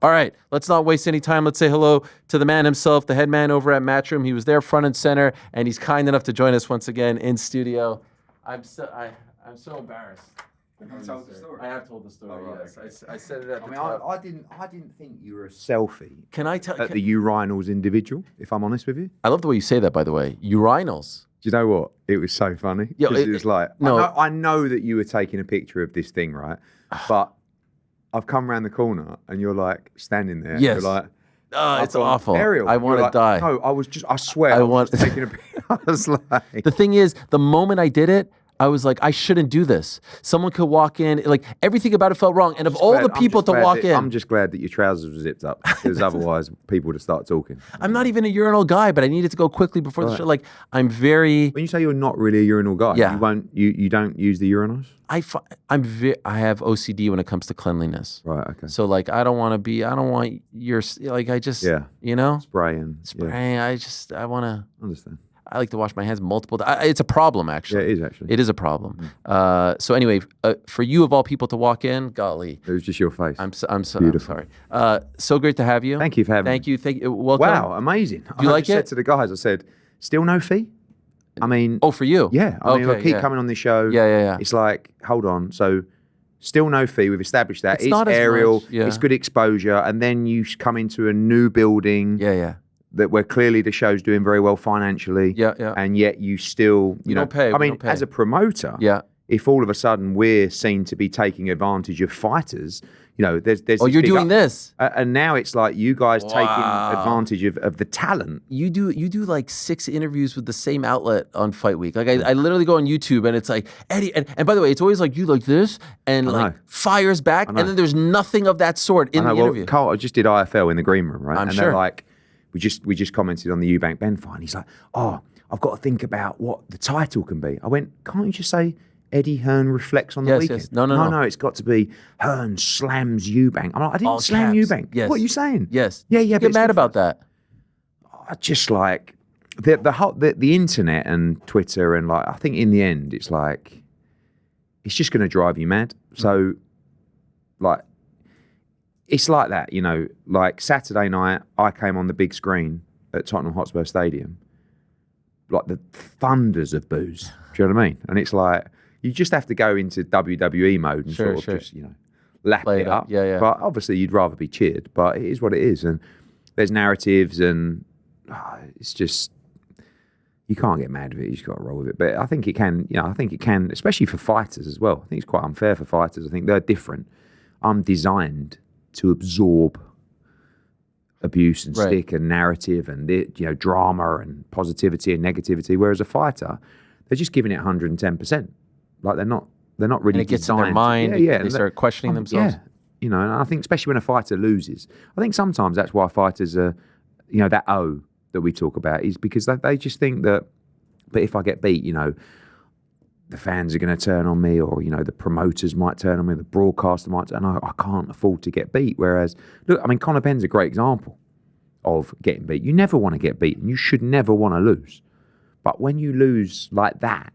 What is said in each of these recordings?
All right, let's not waste any time. Let's say hello to the man himself, the head man over at Matchroom. He was there front and center, and he's kind enough to join us once again in studio. I'm so embarrassed. Have you told the story? I have told the story. Oh, right, yes, okay. I said it at the I top. I didn't think you were a selfie. Can I tell? At the urinals individual, if I'm honest with you. I love the way you say that. By the way, urinals. Do you know what? It was so funny. Yeah, it was like no. I know that you were taking a picture of this thing, right? But I've come around the corner and you're like standing there. Yes. You're like, it's awful. Ariel, I want to die. No, I swear, I was just taking a picture. I was like, the thing is, the moment I did it, I was like, I shouldn't do this. Someone could walk in, like everything about it felt wrong. And of all the people to walk in, I'm just glad that your trousers were zipped up because otherwise people would have started talking. I'm not even a urinal guy, but I needed to go quickly before the show. Like I'm very. When you say you're not really a urinal guy, Yeah. you don't use the urinals? I have OCD when it comes to cleanliness. Right, okay. So like I don't want your, like I just, you know, spraying. Yeah. I want to. Understand. I like to wash my hands multiple times. It's a problem, actually. Yeah, it is actually. It is a problem. So anyway, for you of all people to walk in, golly. It was just your face. I'm sorry. So great to have you. Thank you for having me. Thank you. Welcome. Wow, amazing. Do you like it? I said to the guys, I said, still no fee? I mean. Oh, for you? Yeah. I mean, I keep coming on this show. Yeah. It's like, hold on. So still no fee. We've established that. It's not as Ariel. much, yeah. It's good exposure. And then you come into a new building. Yeah. That where clearly the show's doing very well financially. Yeah. And yet you still, you know, don't pay. I mean, as a promoter, if all of a sudden we're seen to be taking advantage of fighters, you know, there's oh, you're doing this. And now it's like you guys taking advantage of the talent. You do like 6 interviews with the same outlet on Fight Week. Like I literally go on YouTube and it's like, Eddie, and by the way, it's always like you like this and like fires back. And then there's nothing of that sort in the interview. Carl, I just did IFL in the green room, right? I'm and sure. They're like, we just commented on the Eubank Benn fight. And he's like, oh, I've got to think about what the title can be. I went, can't you just say Eddie Hearn reflects on the weekend? Yes. No. It's got to be Hearn slams Eubank. I'm like, I didn't All slam caps. Eubank. Yes. What are you saying? Yes. Yeah. You get mad about that. I just like the internet and Twitter and like, I think in the end, it's like, it's just going to drive you mad. So like, it's like that, you know, like Saturday night, I came on the big screen at Tottenham Hotspur Stadium, like the thunders of boos. Do you know what I mean? And it's like, you just have to go into WWE mode and sort of just, you know, lap it up. Yeah. But obviously you'd rather be cheered, but it is what it is. And there's narratives and it's just, you can't get mad with it. You just got to roll with it. But I think it can, especially for fighters as well. I think it's quite unfair for fighters. I think they're different. I'm designed to absorb abuse and stick and narrative and drama and positivity and negativity. Whereas a fighter, they're just giving it 110%. Like they're not really. And it gets designed. in their mind. Yeah. They start questioning themselves. Yeah, you know, and I think especially when a fighter loses, I think sometimes that's why fighters are, you know, that O that we talk about is because they just think that, but if I get beat, you know, the fans are going to turn on me, or, you know, the promoters might turn on me, the broadcaster might, and I can't afford to get beat. Whereas, look, I mean, Conor Benn's a great example of getting beat. You never want to get beaten. You should never want to lose. But when you lose like that,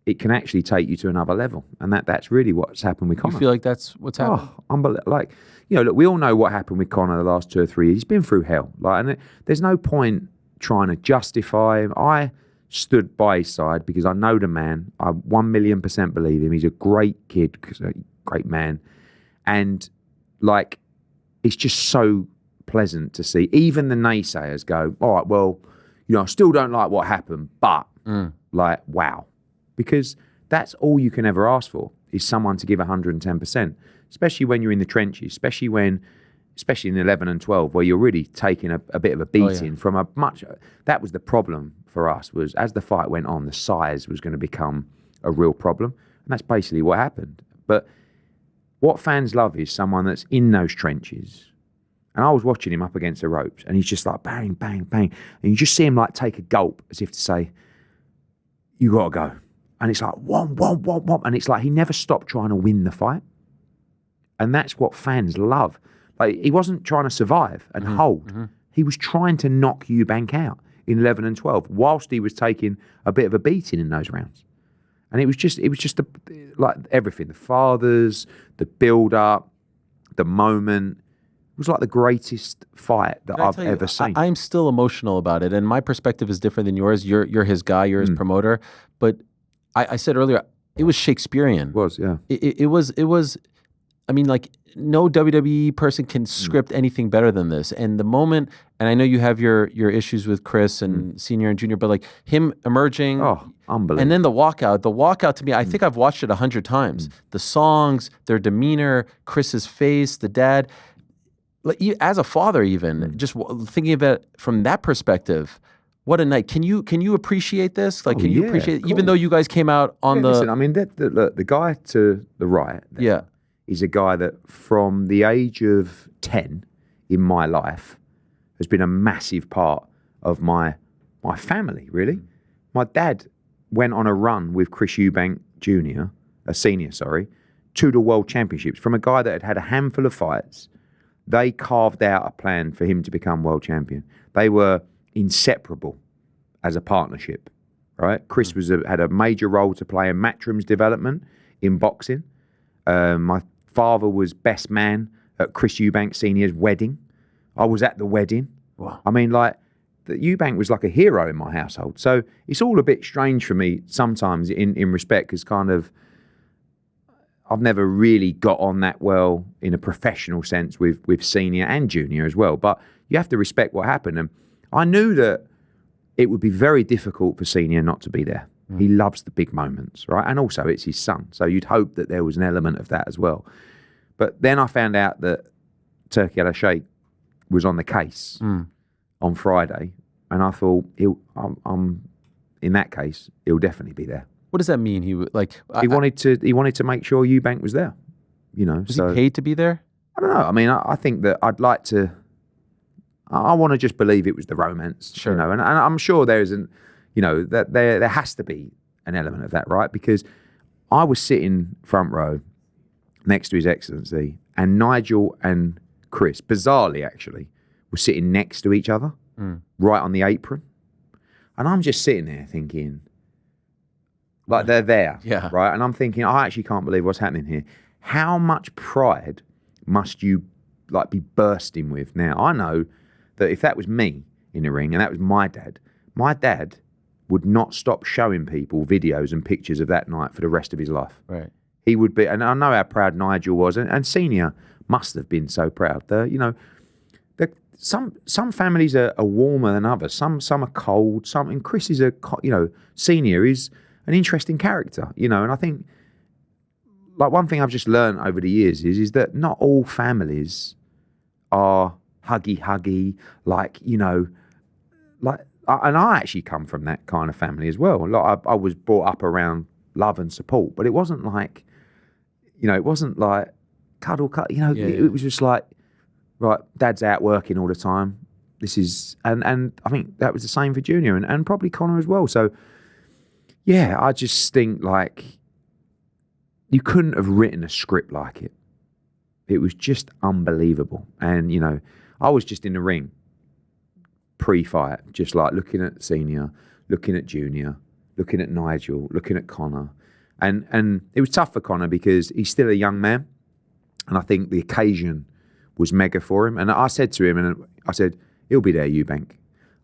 it can actually take you to another level. And that's really what's happened with Conor. You feel like that's what's happened? Oh, unbelievable. Like, you know, look, we all know what happened with Conor the last 2 or 3 years. He's been through hell. Like, and there's no point trying to justify him. I stood by his side because I know the man. I 1,000,000% believe him. He's a great kid, a great man. And like, it's just so pleasant to see even the naysayers go, all right, well, you know, I still don't like what happened, but like, wow. Because that's all you can ever ask for is someone to give 110%, especially when you're in the trenches, especially in 11 and 12, where you're really taking a bit of a beating from a much. That was the problem for us, was as the fight went on, the size was going to become a real problem. And that's basically what happened. But what fans love is someone that's in those trenches. And I was watching him up against the ropes, and he's just like bang, bang, bang. And you just see him like take a gulp as if to say, you got to go. And it's like, whomp, whomp, whomp, whomp. And it's like he never stopped trying to win the fight. And that's what fans love. Like, he wasn't trying to survive and hold. He was trying to knock Eubank out in 11 and 12 whilst he was taking a bit of a beating in those rounds. And it was just like everything. The fathers, the build-up, the moment. was like the greatest fight that I've ever seen. I'm still emotional about it, and my perspective is different than yours. You're his guy, you're his promoter, but I said earlier, it was Shakespearean. It was, yeah. It was. I mean, like, no WWE person can script anything better than this. And the moment, and I know you have your issues with Chris and Senior and Junior, but like him emerging, unbelievable. And then the walkout to me, I think I've watched it 100 times. The songs, their demeanor, Chris's face, the dad, like as a father, even just thinking of it from that perspective. What a night! Can you appreciate this? Like, can you appreciate, even though you guys came out on the? Listen, I mean, the guy to the right. Is a guy that from the age of 10 in my life has been a massive part of my family, really. My dad went on a run with Chris Eubank Jr., a senior, to the World Championships. From a guy that had a handful of fights, they carved out a plan for him to become world champion. They were inseparable as a partnership, right? Chris had a major role to play in Matchroom's development in boxing. My father was best man at Chris Eubank Sr.'s wedding. I was at the wedding. Wow. I mean, like, Eubank was like a hero in my household. So it's all a bit strange for me sometimes in respect, because kind of I've never really got on that well in a professional sense with Senior and Junior as well. But you have to respect what happened. And I knew that it would be very difficult for Senior not to be there. He loves the big moments, right? And also it's his son. So you'd hope that there was an element of that as well. But then I found out that Turki Al-Sheikh was on the case on Friday. And I thought, in that case, he'll definitely be there. What does that mean? He wanted to make sure Eubank was there, you know. Was he paid to be there? I don't know. I mean, I think that I want to just believe it was the romance, sure. You know, and I'm sure there isn't, you know, that there has to be an element of that, right? Because I was sitting front row next to His Excellency, and Nigel and Chris, bizarrely actually, were sitting next to each other, right on the apron. And I'm just sitting there thinking, like, they're there, right? And I'm thinking, I actually can't believe what's happening here. How much pride must you, like, be bursting with now? I know that if that was me in the ring and that was my dad would not stop showing people videos and pictures of that night for the rest of his life. Right. He would be, and I know how proud Nigel was, and Senior must have been so proud. Some families are warmer than others. Some are cold. And Chris is Senior is an interesting character, you know. And I think, like, one thing I've just learned over the years is that not all families are huggy, like, you know, like. And I actually come from that kind of family as well. Like, I was brought up around love and support, but it wasn't like, you know, it wasn't like cuddle, you know. It was just like, right, Dad's out working all the time. This is, and I think that was the same for Junior and probably Connor as well. So, yeah, I just think, like, you couldn't have written a script like it. It was just unbelievable. And, you know, I was just in the ring pre-fight, just like looking at Senior, looking at Junior, looking at Nigel, looking at Connor. And it was tough for Connor because he's still a young man. And I think the occasion was mega for him. And I said to him, and I said, he'll be there, Eubank.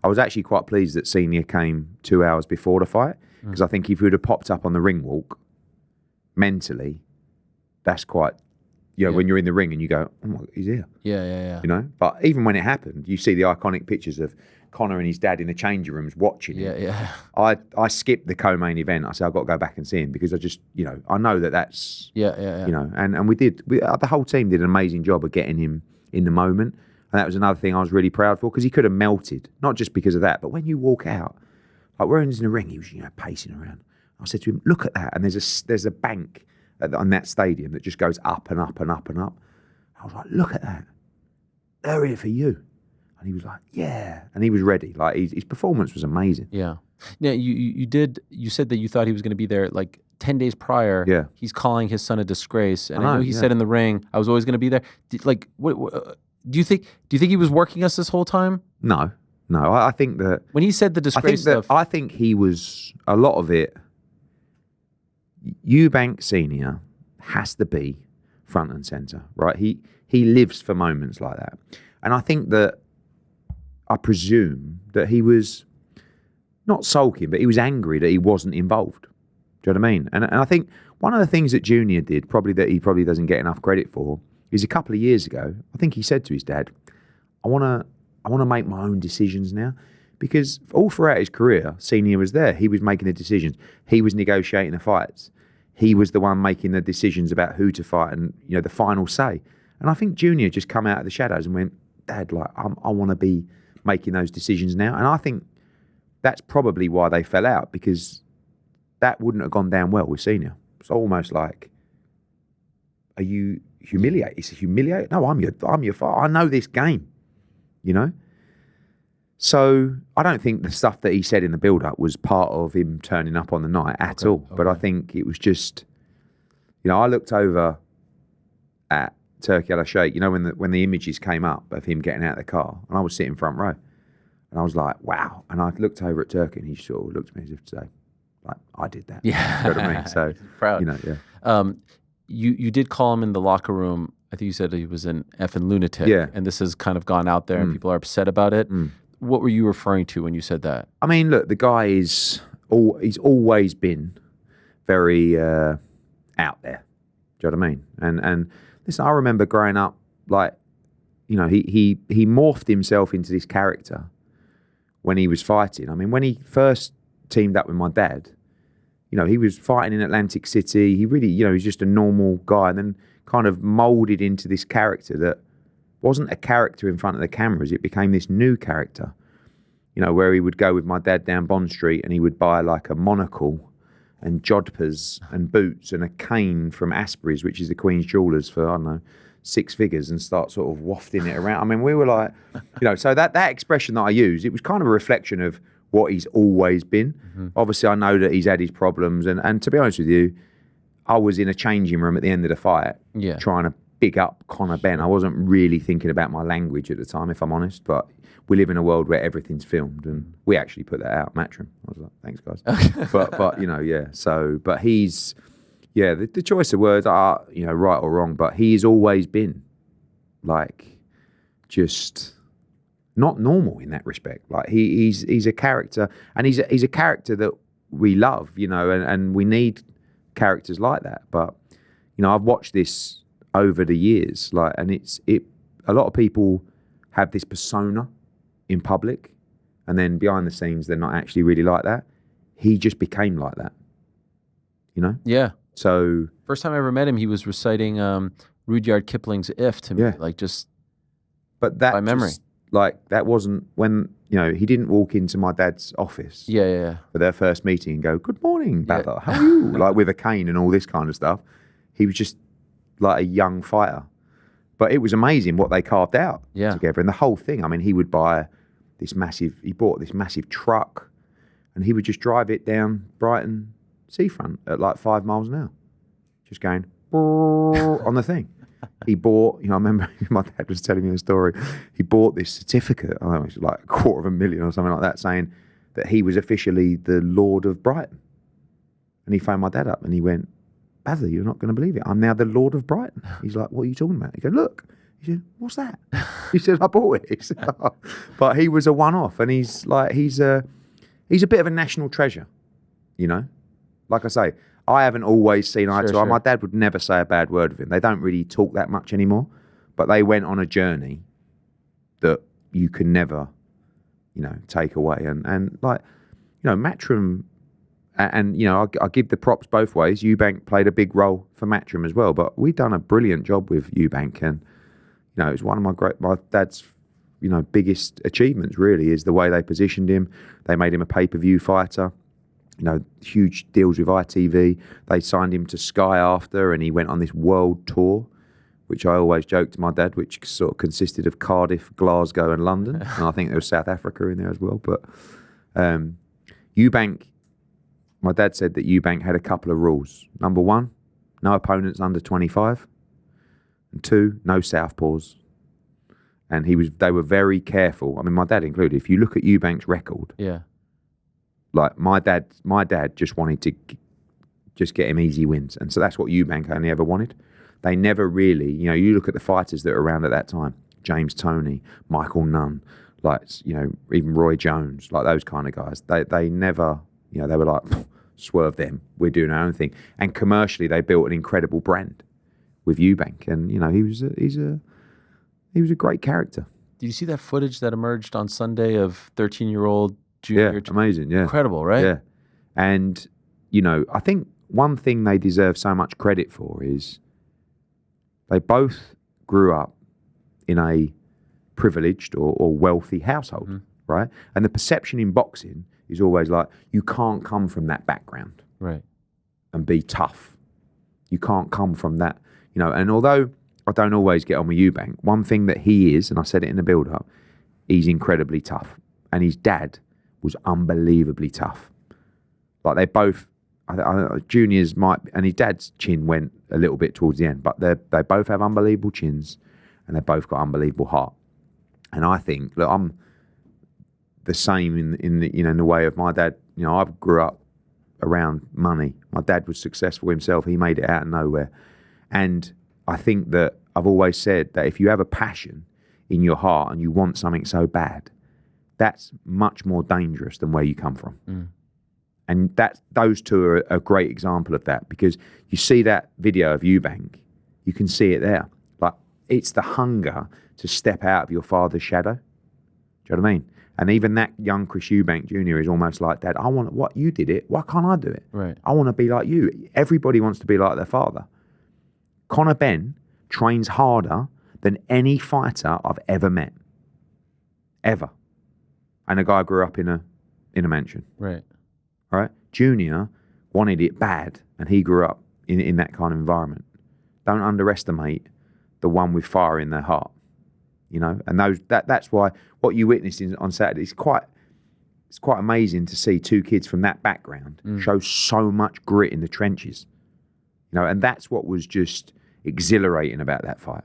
I was actually quite pleased that Senior came 2 hours before the fight, because I think if he would have popped up on the ring walk, mentally, that's quite, you know, when you're in the ring and you go, oh my God, he's here. Yeah. You know, but even when it happened, you see the iconic pictures of Connor and his dad in the changing rooms watching him. Yeah. I skipped the co-main event. I said, I've got to go back and see him because I just, you know, I know that's, you know, and we the whole team did an amazing job of getting him in the moment. And that was another thing I was really proud for, because he could have melted, not just because of that, but when you walk out, like, when he was in the ring, he was, you know, pacing around. I said to him, look at that. And there's a bank on that stadium that just goes up and up and up and up. I was like, look at that. They're here for you. And he was like, yeah. And he was ready. Like, his performance was amazing. Yeah. Yeah, you said that you thought he was going to be there like 10 days prior. Yeah. He's calling his son a disgrace. And I know he said in the ring, I was always going to be there. What do you think he was working us this whole time? No. I think that when he said the disgrace stuff, I think he was, a lot of it, Eubank Senior has to be front and center, right? He lives for moments like that. And I think that, I presume that he was not sulking, but he was angry that he wasn't involved. Do you know what I mean? And I think one of the things that Junior did, that he probably doesn't get enough credit for, is a couple of years ago, I think he said to his dad, I want to make my own decisions now. Because all throughout his career, Senior was there. He was making the decisions. He was negotiating the fights. He was the one making the decisions about who to fight and, the final say. And I think Junior just come out of the shadows and went, Dad, I want to be making those decisions now. And I think that's probably why they fell out, because that wouldn't have gone down well with Senior. It's almost like, are you humiliated? Is it humiliated? No, I'm your father. I know this game, So I don't think the stuff that he said in the build-up was part of him turning up on the night at all. But I think it was just, I looked over at Turkey al-Sheikh, when the images came up of him getting out of the car, and I was sitting front row, and I was like, wow. And I looked over at Turkey, and he sort of looked at me as if to say, like, I did that. Yeah. You know what I mean? So, proud. Yeah. You did call him in the locker room. I think you said he was an effing lunatic. Yeah. And this has kind of gone out there, and people are upset about it. What were you referring to when you said that? I mean, look, the guy he's always been very out there. Do you know what I mean? And listen, I remember growing up, like, he morphed himself into this character when he was fighting. I mean, when he first teamed up with my dad, he was fighting in Atlantic City. He really, he was just a normal guy, and then kind of molded into this character that wasn't a character in front of the cameras. It became this new character, where he would go with my dad down Bond Street and he would buy like a monocle and jodhpurs and boots and a cane from Asprey's, which is the Queen's Jewellers, for, I don't know, 6 figures, and start sort of wafting it around. I mean, we were like, so that expression that I use, it was kind of a reflection of what he's always been. Obviously, I know that he's had his problems. And to be honest with you, I was in a changing room at the end of the fight trying to big up Conor Benn. I wasn't really thinking about my language at the time, if I'm honest, but we live in a world where everything's filmed, and we actually put that out, Matchroom. I was like, thanks, guys. but yeah. So, but he's, the choice of words are, right or wrong, but he's always been like just not normal in that respect. Like he's a character, and he's a character that we love, and we need characters like that. But, I've watched this over the years, and a lot of people have this persona in public, and then behind the scenes they're not actually really like that. He just became like that, Yeah. So first time I ever met him, he was reciting Rudyard Kipling's "If" to me, but that by memory. That wasn't when he didn't walk into my dad's office. Yeah. For their first meeting and go, "Good morning, brother. How are you?" Like with a cane and all this kind of stuff. He was just like a young fighter. But it was amazing what they carved out together. And the whole thing, I mean, he bought this massive truck, and he would just drive it down Brighton seafront at like 5 miles an hour, just going on the thing. He bought, I remember my dad was telling me a story. He bought this certificate, I don't know, it was like $250,000 or something like that, saying that he was officially the Lord of Brighton. And he phoned my dad up and he went, "Bazza, you're not going to believe it. I'm now the Lord of Brighton." He's like, "What are you talking about?" He goes, "Look." He said, "What's that?" He said, "I bought it." He said, "Oh." But he was a one-off, and he's a bit of a national treasure, Like I say, I haven't always seen eye to eye. My dad would never say a bad word of him. They don't really talk that much anymore, but they went on a journey that you can never, take away. And Matchroom. And I give the props both ways. Eubank played a big role for Matchroom as well, but we've done a brilliant job with Eubank, and it's one of my dad's biggest achievements. Really, is the way they positioned him. They made him a pay-per-view fighter. Huge deals with ITV. They signed him to Sky after, and he went on this world tour, which I always joked to my dad, which sort of consisted of Cardiff, Glasgow, and London, and I think there was South Africa in there as well. But Eubank. My dad said that Eubank had a couple of rules. Number 1, no opponents under 25. And 2, no southpaws. And they were very careful. I mean, my dad included. If you look at Eubank's record, like my dad just wanted to just get him easy wins. And so that's what Eubank only ever wanted. they never really, you look at the fighters that were around at that time, James Toney, Michael Nunn, like, even Roy Jones, like those kind of guys. They never, they were like, swerve them, we're doing our own thing. And commercially, they built an incredible brand with Eubank. And, he was a great character. Did you see that footage that emerged on Sunday of 13-year-old junior? Yeah, amazing, yeah. Incredible, right? Yeah. And, I think one thing they deserve so much credit for is they both grew up in a privileged or wealthy household, right? And the perception in boxing is always like, you can't come from that background, right, and be tough. You can't come from that, and although I don't always get on with Eubank, one thing that he is, and I said it in the build-up, he's incredibly tough. And his dad was unbelievably tough. Like they both, juniors might, and his dad's chin went a little bit towards the end, but they both have unbelievable chins, and they both got unbelievable heart. And I think, look, I'm the same in the way of my dad. I grew up around money. My dad was successful himself. He made it out of nowhere. And I think that I've always said that if you have a passion in your heart and you want something so bad, that's much more dangerous than where you come from. And those two are a great example of that, because you see that video of Eubank, you can see it there. Like, it's the hunger to step out of your father's shadow. Do you know what I mean? And even that young Chris Eubank Jr. is almost like, Dad, I want what you did it. Why can't I do it? Right. I want to be like you. Everybody wants to be like their father. Conor Benn trains harder than any fighter I've ever met. Ever. And a guy grew up in a mansion. Right. All right. Junior wanted it bad, and he grew up in that kind of environment. Don't underestimate the one with fire in their heart. And that's why what you witnessed on Saturday is quite amazing to see two kids from that background show so much grit in the trenches. And that's what was just exhilarating about that fight.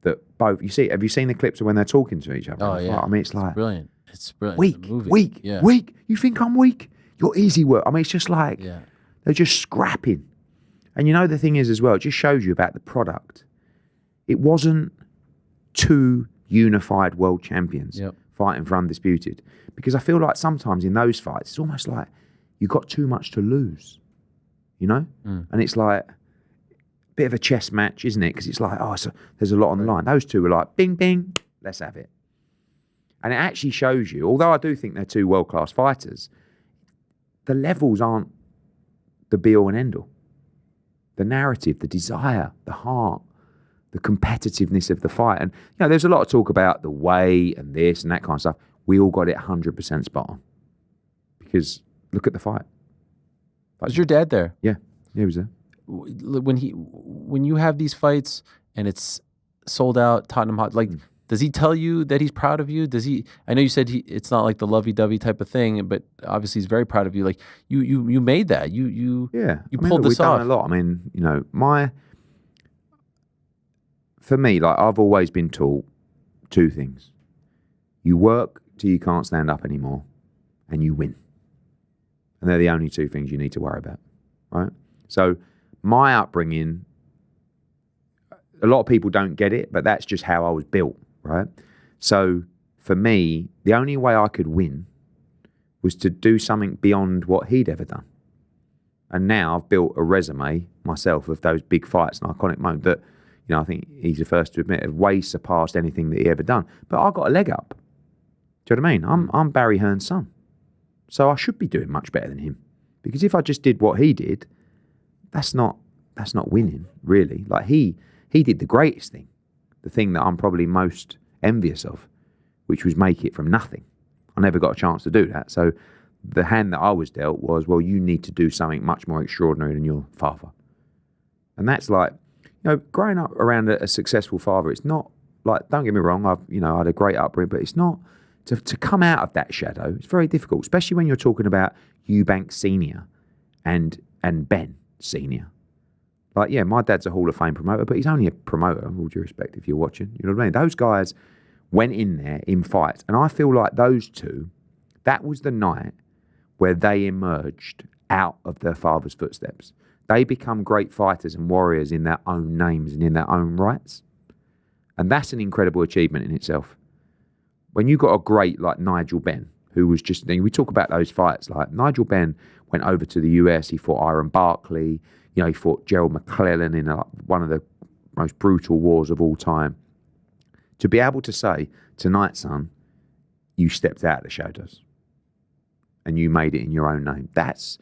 That both, have you seen the clips of when they're talking to each other? Oh, yeah. I mean, it's like, brilliant. It's brilliant. Weak. Yeah. Weak. You think I'm weak? You're easy work. I mean, it's just like, they're just scrapping. And the thing is as well, it just shows you about the product. It wasn't two unified world champions fighting for undisputed. Because I feel like sometimes in those fights, it's almost like you've got too much to lose, And it's like a bit of a chess match, isn't it? Because it's like, there's a lot on the line. Those two were like, bing, bing, let's have it. And it actually shows you, although I do think they're two world-class fighters, the levels aren't the be-all and end-all. The narrative, the desire, the heart, the competitiveness of the fight. And, there's a lot of talk about the way and this and that kind of stuff. We all got it 100% spot on. Because look at the fight. Was your dad there? Yeah, he was there. When you have these fights and it's sold out, Tottenham Hot, does he tell you that he's proud of you? Does he? I know you said it's not like the lovey-dovey type of thing, but obviously he's very proud of you. Like you made that. You pulled this off. We've done a lot. I mean, for me, like, I've always been taught two things: you work till you can't stand up anymore, and you win. And they're the only two things you need to worry about, right? So my upbringing, a lot of people don't get it, but that's just how I was built, right? So for me, the only way I could win was to do something beyond what he'd ever done. And now I've built a resume myself of those big fights and iconic moments that, I think he's the first to admit have way surpassed anything that he ever done. But I got a leg up. Do you know what I mean? I'm Barry Hearn's son. So I should be doing much better than him. Because if I just did what he did, that's not winning, really. Like he did the greatest thing, the thing that I'm probably most envious of, which was make it from nothing. I never got a chance to do that. So the hand that I was dealt was, well, you need to do something much more extraordinary than your father. And that's like, growing up around a successful father, it's not like, don't get me wrong, I had a great upbringing, but it's not, to come out of that shadow, it's very difficult, especially when you're talking about Eubank Sr. and Benn Sr. Like, yeah, my dad's a Hall of Fame promoter, but he's only a promoter, with all due respect, if you're watching. You know what I mean? Those guys went in there in fights, and I feel like those two, that was the night where they emerged out of their father's footsteps. They become great fighters and warriors in their own names and in their own rights. And that's an incredible achievement in itself. When you got a great like Nigel Benn, who was just, we talk about those fights, like Nigel Benn went over to the US, he fought Iron Barkley, he fought Gerald McClellan in one of the most brutal wars of all time. To be able to say, tonight, son, you stepped out of the shadows and you made it in your own name. That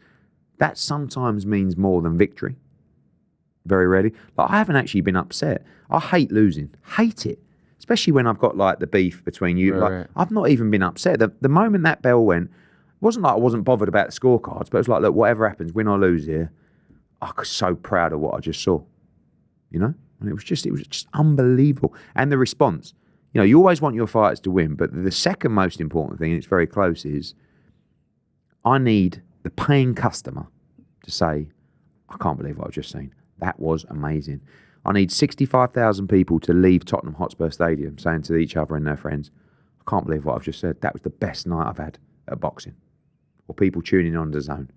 sometimes means more than victory. Very rarely. Like, I haven't actually been upset. I hate losing. Hate it. Especially when I've got like the beef between you. Right. I've not even been upset. The moment that bell went, it wasn't like I wasn't bothered about the scorecards, but it was like, look, whatever happens, win or lose here, I was so proud of what I just saw. And it was just unbelievable. And the response. You always want your fighters to win, but the second most important thing, and it's very close, is I need the paying customer to say, I can't believe what I've just seen. That was amazing. I need 65,000 people to leave Tottenham Hotspur Stadium saying to each other and their friends, I can't believe what I've just said. That was the best night I've had at boxing. Or people tuning on DAZN.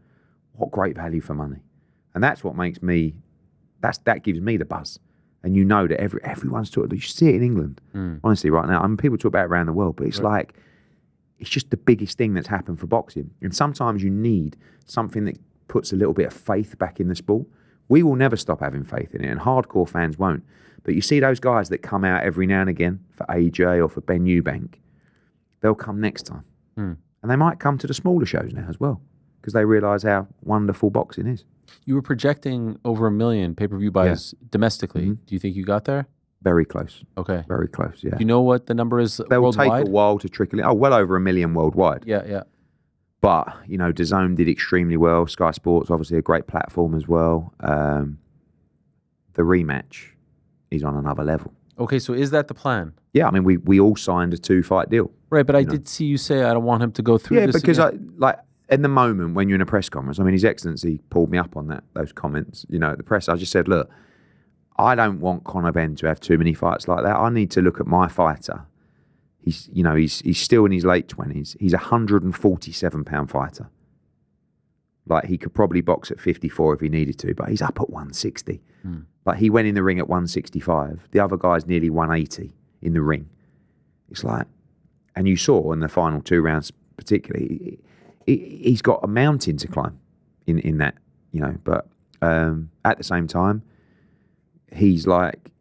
What great value for money. And that's what makes me, that gives me the buzz. And that everyone's talking, you see it in England, honestly, right now. People talk about it around the world, but it's like, it's just the biggest thing that's happened for boxing. And sometimes you need something that puts a little bit of faith back in the sport. We will never stop having faith in it, and hardcore fans won't. But you see those guys that come out every now and again for AJ or for Benn Eubank, they'll come next time. And they might come to the smaller shows now as well, because they realise how wonderful boxing is. You were projecting over 1 million pay-per-view buys domestically. Do you think you got there? Very close. Okay. Very close, yeah. Do you know what the number is They'll worldwide? take a while to trickle in. Oh, well over 1 million worldwide. Yeah. But, DAZN did extremely well. Sky Sports, obviously a great platform as well. The Rematch is on another level. Okay, so is that the plan? Yeah, we all signed a 2-fight deal. Right, but I did see you say I don't want him to go through this because again. in the moment when you're in a press conference, His Excellency pulled me up on those comments, at the press. I just said, look, I don't want Conor Benn to have too many fights like that. I need to look at my fighter. He's still in his late 20s. He's a 147-pound fighter. Like, he could probably box at 54 if he needed to, but he's up at 160. Like, he went in the ring at 165. The other guy's nearly 180 in the ring. It's like, and you saw in the final 2 rounds particularly, he's got a mountain to climb in that, but at the same time, he's like,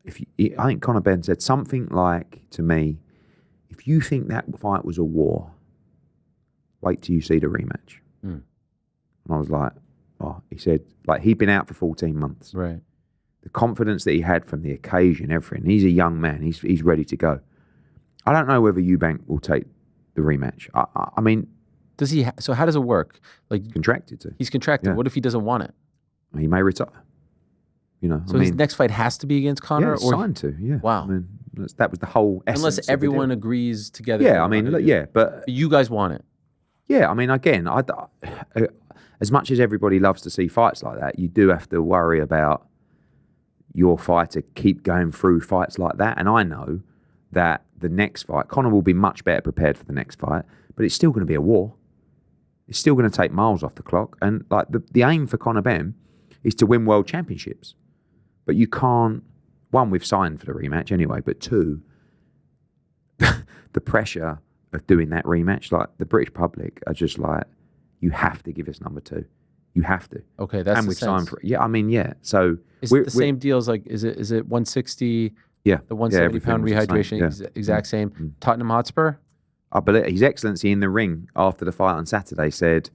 I think Conor Benn said something like to me, if you think that fight was a war, wait till you see the rematch. And I was like, he said, like, he'd been out for 14 months. Right. The confidence that he had from the occasion, everything. He's a young man. He's ready to go. I don't know whether Eubank will take the rematch. I mean, does he? So how does it work? Like, contracted to. He's contracted. Yeah. What if he doesn't want it? He may retire. So his next fight has to be against Conor? Yeah, or signed to. Yeah. Wow. That was the whole essence. Unless everyone agrees together. Yeah, but you guys want it. Yeah, again, as much as everybody loves to see fights like that, you do have to worry about your fighter keep going through fights like that. And I know that the next fight, Conor will be much better prepared for the next fight, but it's still going to be a war. It's still going to take miles off the clock. And like the aim for Conor Benn is to win world championships. But you can't, one, we've signed for the rematch anyway, but two, the pressure of doing that rematch, like the British public are just like, you have to give us number 2. You have to. Okay, that's and we've signed for it. Yeah, yeah. So is it the same deal as like, is it 160? Yeah. The 170-pound rehydration, exact same. Tottenham Hotspur? I believe His Excellency in the ring after the fight on Saturday said,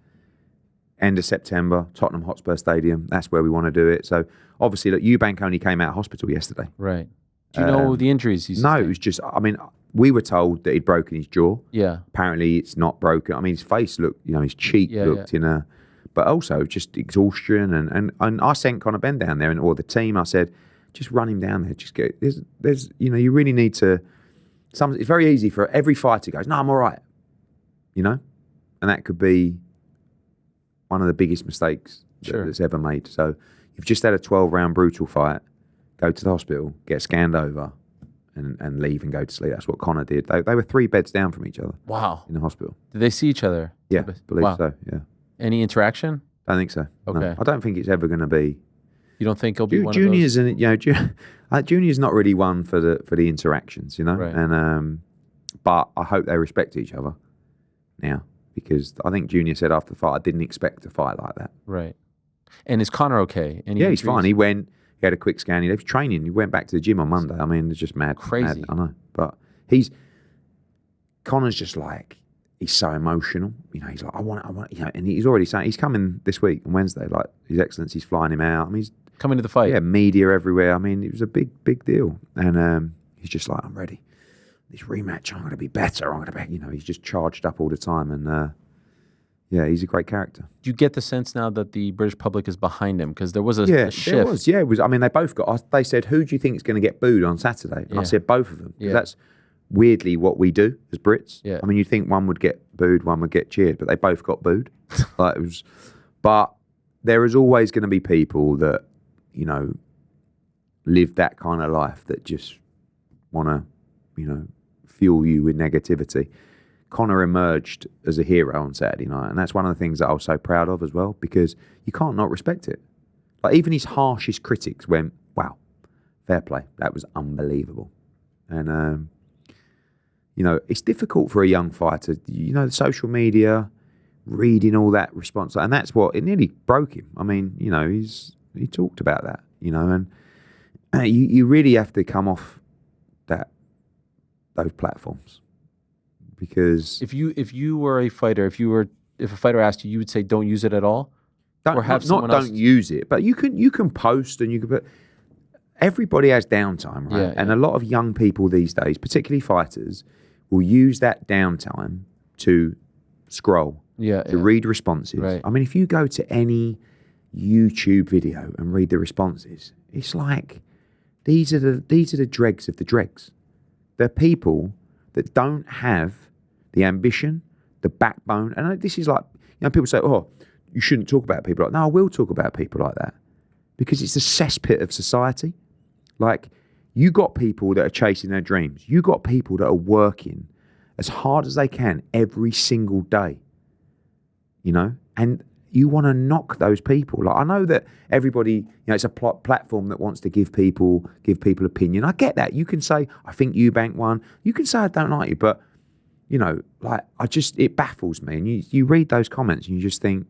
end of September, Tottenham Hotspur Stadium. That's where we want to do it. So obviously, look, Eubank only came out of hospital yesterday. Right. Do you know the injuries he's sustained? No, it was just, we were told that he'd broken his jaw. Yeah. Apparently, it's not broken. His face looked, his cheek looked in a, but also just exhaustion. And I sent Conor Benn down there, or the team, I said, just run him down there. Just go, there's you really need to, it's very easy for every fighter goes, no, I'm all right. And that could be one of the biggest mistakes that's ever made. So you've just had a 12-round brutal fight, go to the hospital, get scanned over, and leave and go to sleep. That's what Conor did. They were 3 beds down from each other. Wow. In the hospital. Did they see each other? Yeah, believe so, yeah. Any interaction? I think so. Okay. No. I don't think it's ever going to be. You don't think he'll be one Junior's of those? Junior's not really one for the interactions, Right. And but I hope they respect each other now, because I think Junior said after the fight, I didn't expect a fight like that. Right. And is Conor okay? Yeah, he's fine. He had a quick scan. He was training. He went back to the gym on Monday. I mean, it's just mad. Crazy. Mad, I know. But Conor's just like, he's so emotional. He's like, I want, and he's already saying, he's coming this week on Wednesday. Like, His Excellency's flying him out. I mean, he's coming to the fight. Yeah, media everywhere. I mean, it was a big deal. And he's just like, I'm ready. This rematch, I'm going to be better. I'm going to be, he's just charged up all the time. And yeah, he's a great character. Do you get the sense now that the British public is behind him? Because there was a shift. There was. Yeah, it was. I mean, they both got. They said, "Who do you think is going to get booed on Saturday?" And I said, "Both of them." Yeah. That's weirdly what we do as Brits. Yeah. I mean, you'd think one would get booed, one would get cheered, but they both got booed. Like it was. But there is always going to be people that live that kind of life that just want to, fuel you with negativity. Conor emerged as a hero on Saturday night, and that's one of the things that I was so proud of as well, because you can't not respect it. Like, even his harshest critics went, wow, fair play, that was unbelievable. And it's difficult for a young fighter, the social media, reading all that response, and that's what, it nearly broke him. I mean, he talked about that, and you really have to come off those platforms. Because if you were a fighter, if a fighter asked you, you would say don't use it at all, don't use it, but you can post, and you can. But everybody has downtime, right? And a lot of young people these days, particularly fighters, will use that downtime to scroll, to read responses. Right. I mean, if you go to any YouTube video and read the responses, it's like these are the dregs of the dregs. They're people that don't have the ambition, the backbone. And this is like, people say, oh, you shouldn't talk about people like that. No, I will talk about people like that, because it's a cesspit of society. Like, you got people that are chasing their dreams. You got people that are working as hard as they can every single day, and you want to knock those people. Like, I know that everybody, it's a platform that wants to give people opinion. I get that. You can say, I think Eubank won. You can say, I don't like you, but it baffles me. And you read those comments and you just think,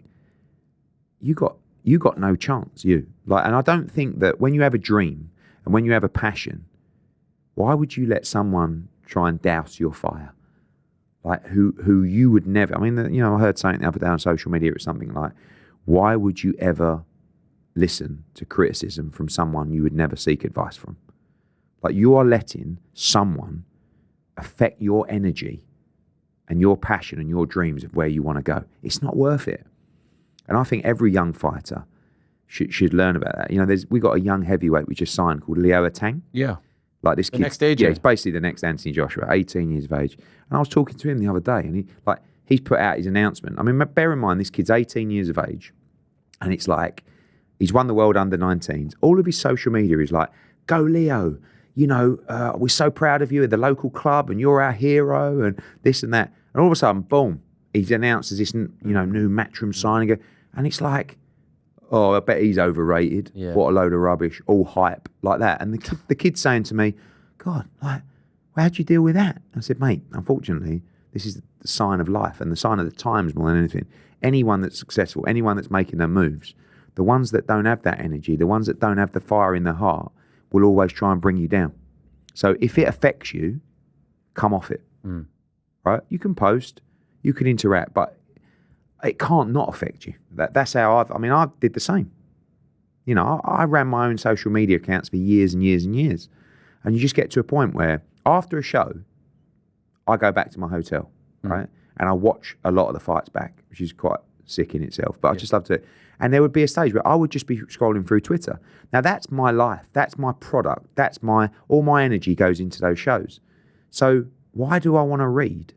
you got no chance, and I don't think that when you have a dream and when you have a passion, why would you let someone try and douse your fire? Like, who you would never, I mean, I heard something the other day on social media, or something like, why would you ever listen to criticism from someone you would never seek advice from? Like, you are letting someone affect your energy and your passion and your dreams of where you want to go. It's not worth it. And I think every young fighter should learn about that. We got a young heavyweight we just signed called Leo Tang. Yeah. Like, this kid, next AJ. Yeah, he's basically the next Anthony Joshua, 18 years of age. And I was talking to him the other day, and he's put out his announcement. I mean, bear in mind, this kid's 18 years of age, and it's like, he's won the world under-19s. All of his social media is like, go Leo, we're so proud of you at the local club, and you're our hero, and this and that. And all of a sudden, boom, he's announced this, new Matchroom signing, and it's like, oh, I bet he's overrated. Yeah. What a load of rubbish, all hype like that. And the kid's saying to me, God, like, how'd you deal with that? I said, mate, unfortunately, this is the sign of life and the sign of the times more than anything. Anyone that's successful, anyone that's making their moves, the ones that don't have that energy, the ones that don't have the fire in their heart, will always try and bring you down. So if it affects you, come off it. Right? You can post, you can interact, but it can't not affect you. That's how I did the same. I ran my own social media accounts for years and years and years. And you just get to a point where after a show, I go back to my hotel, right? And I watch a lot of the fights back, which is quite sick in itself. But I just love to. And there would be a stage where I would just be scrolling through Twitter. Now, that's my life. That's my product. All my energy goes into those shows. So why do I want to read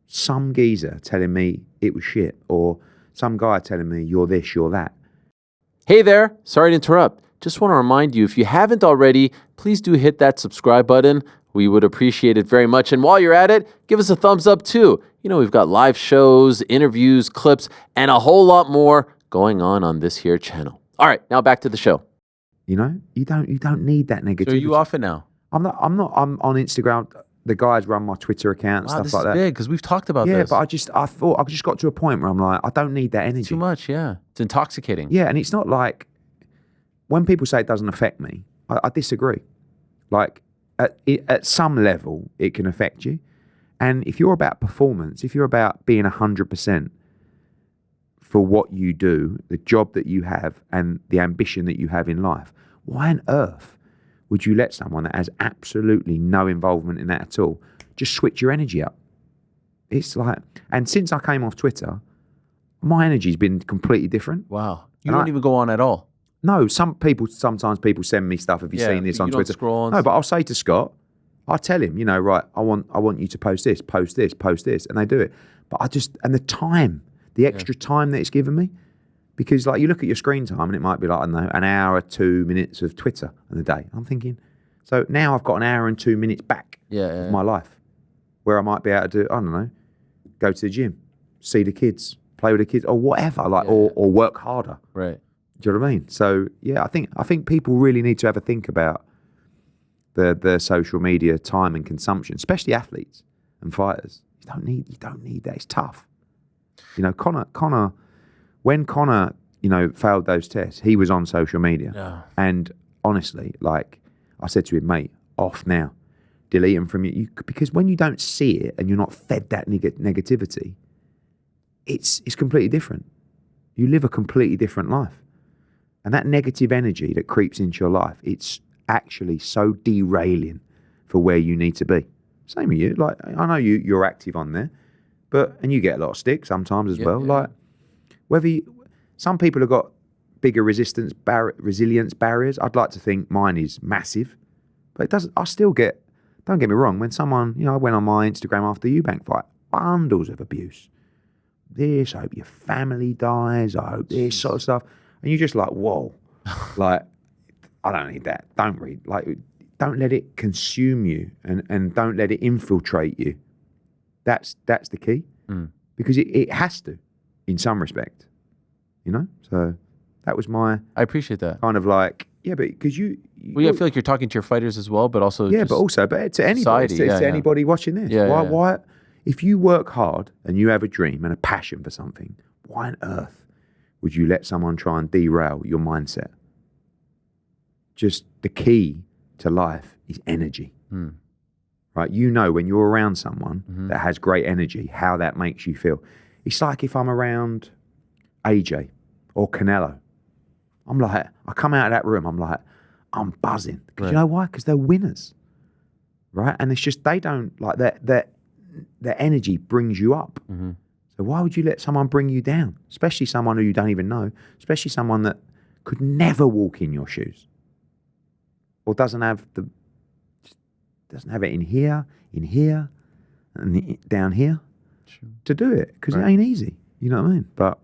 some geezer telling me it was shit, or some guy telling me you're this, you're that? Hey there, sorry to interrupt. Just want to remind you, if you haven't already, please do hit that subscribe button. We would appreciate it very much. And while you're at it, give us a thumbs up too. We've got live shows, interviews, clips, and a whole lot more. going on this here channel. All right, now back to the show. You know, you don't need that negativity. So are you off it now? I'm on Instagram. The guys run my Twitter account and stuff like that. This is big because we've talked about this. Yeah, but I thought I just got to a point where I'm like, I don't need that energy. It's too much, yeah. It's intoxicating. Yeah, and it's not like, when people say it doesn't affect me, I disagree. Like, at some level, it can affect you. And if you're about performance, if you're about being 100% for what you do, the job that you have, and the ambition that you have in life, why on earth would you let someone that has absolutely no involvement in that at all just switch your energy up? It's like, and since I came off Twitter, my energy's been completely different. Wow. You don't even go on at all? No, sometimes people send me stuff. Have you seen this on Twitter? Scroll no, but I'll say to Scott, I'll tell him, you know, right, I want you to post this, and they do it. But and the time, the extra time that it's given me, because like you look at your screen time and it might be like, I don't know, an hour, 2 minutes of Twitter in the day. I'm thinking, so now I've got an hour and 2 minutes back of my life where I might be able to do, I don't know, go to the gym, see the kids, play with the kids, or whatever, like, or work harder. Right. Do you know what I mean? So yeah, I think people really need to have a think about the social media time and consumption, especially athletes and fighters. You don't need that. It's tough. You know, when Conor, you know, failed those tests, he was on social media. Yeah. And honestly, like I said to him, mate, off now. Delete them from you. Because when you don't see it and you're not fed that negativity, it's completely different. You live a completely different life. And that negative energy that creeps into your life, it's actually so derailing for where you need to be. Same with you. Like, I know you're active on there, and you get a lot of stick sometimes as well. Yeah. Like, some people have got bigger resilience barriers. I'd like to think mine is massive, but it doesn't. I still get. Don't get me wrong. When someone, you know, I went on my Instagram after the Eubank fight, bundles of abuse. This, I hope your family dies. I hope this sort of stuff, and you're just like, whoa, like, I don't need that. Don't read. Like, don't let it consume you, and don't let it infiltrate you. That's the key, because it has to, in some respect, you know. So that was I appreciate that. Kind of like, yeah, but because I feel like you're talking to your fighters as well, but also but to anybody, to anybody watching this. Why? If you work hard and you have a dream and a passion for something, why on earth would you let someone try and derail your mindset? Just the key to life is energy. Right? You know, when you're around someone that has great energy, how that makes you feel. It's like if I'm around AJ or Canelo, I'm like, I come out of that room, I'm like, I'm buzzing. Because you know why? Because they're winners. Right? And it's just, they don't, like, their energy brings you up. So why would you let someone bring you down? Especially someone who you don't even know, especially someone that could never walk in your shoes. Or doesn't have it in here, and down here to do it, because it ain't easy. You know what I mean? But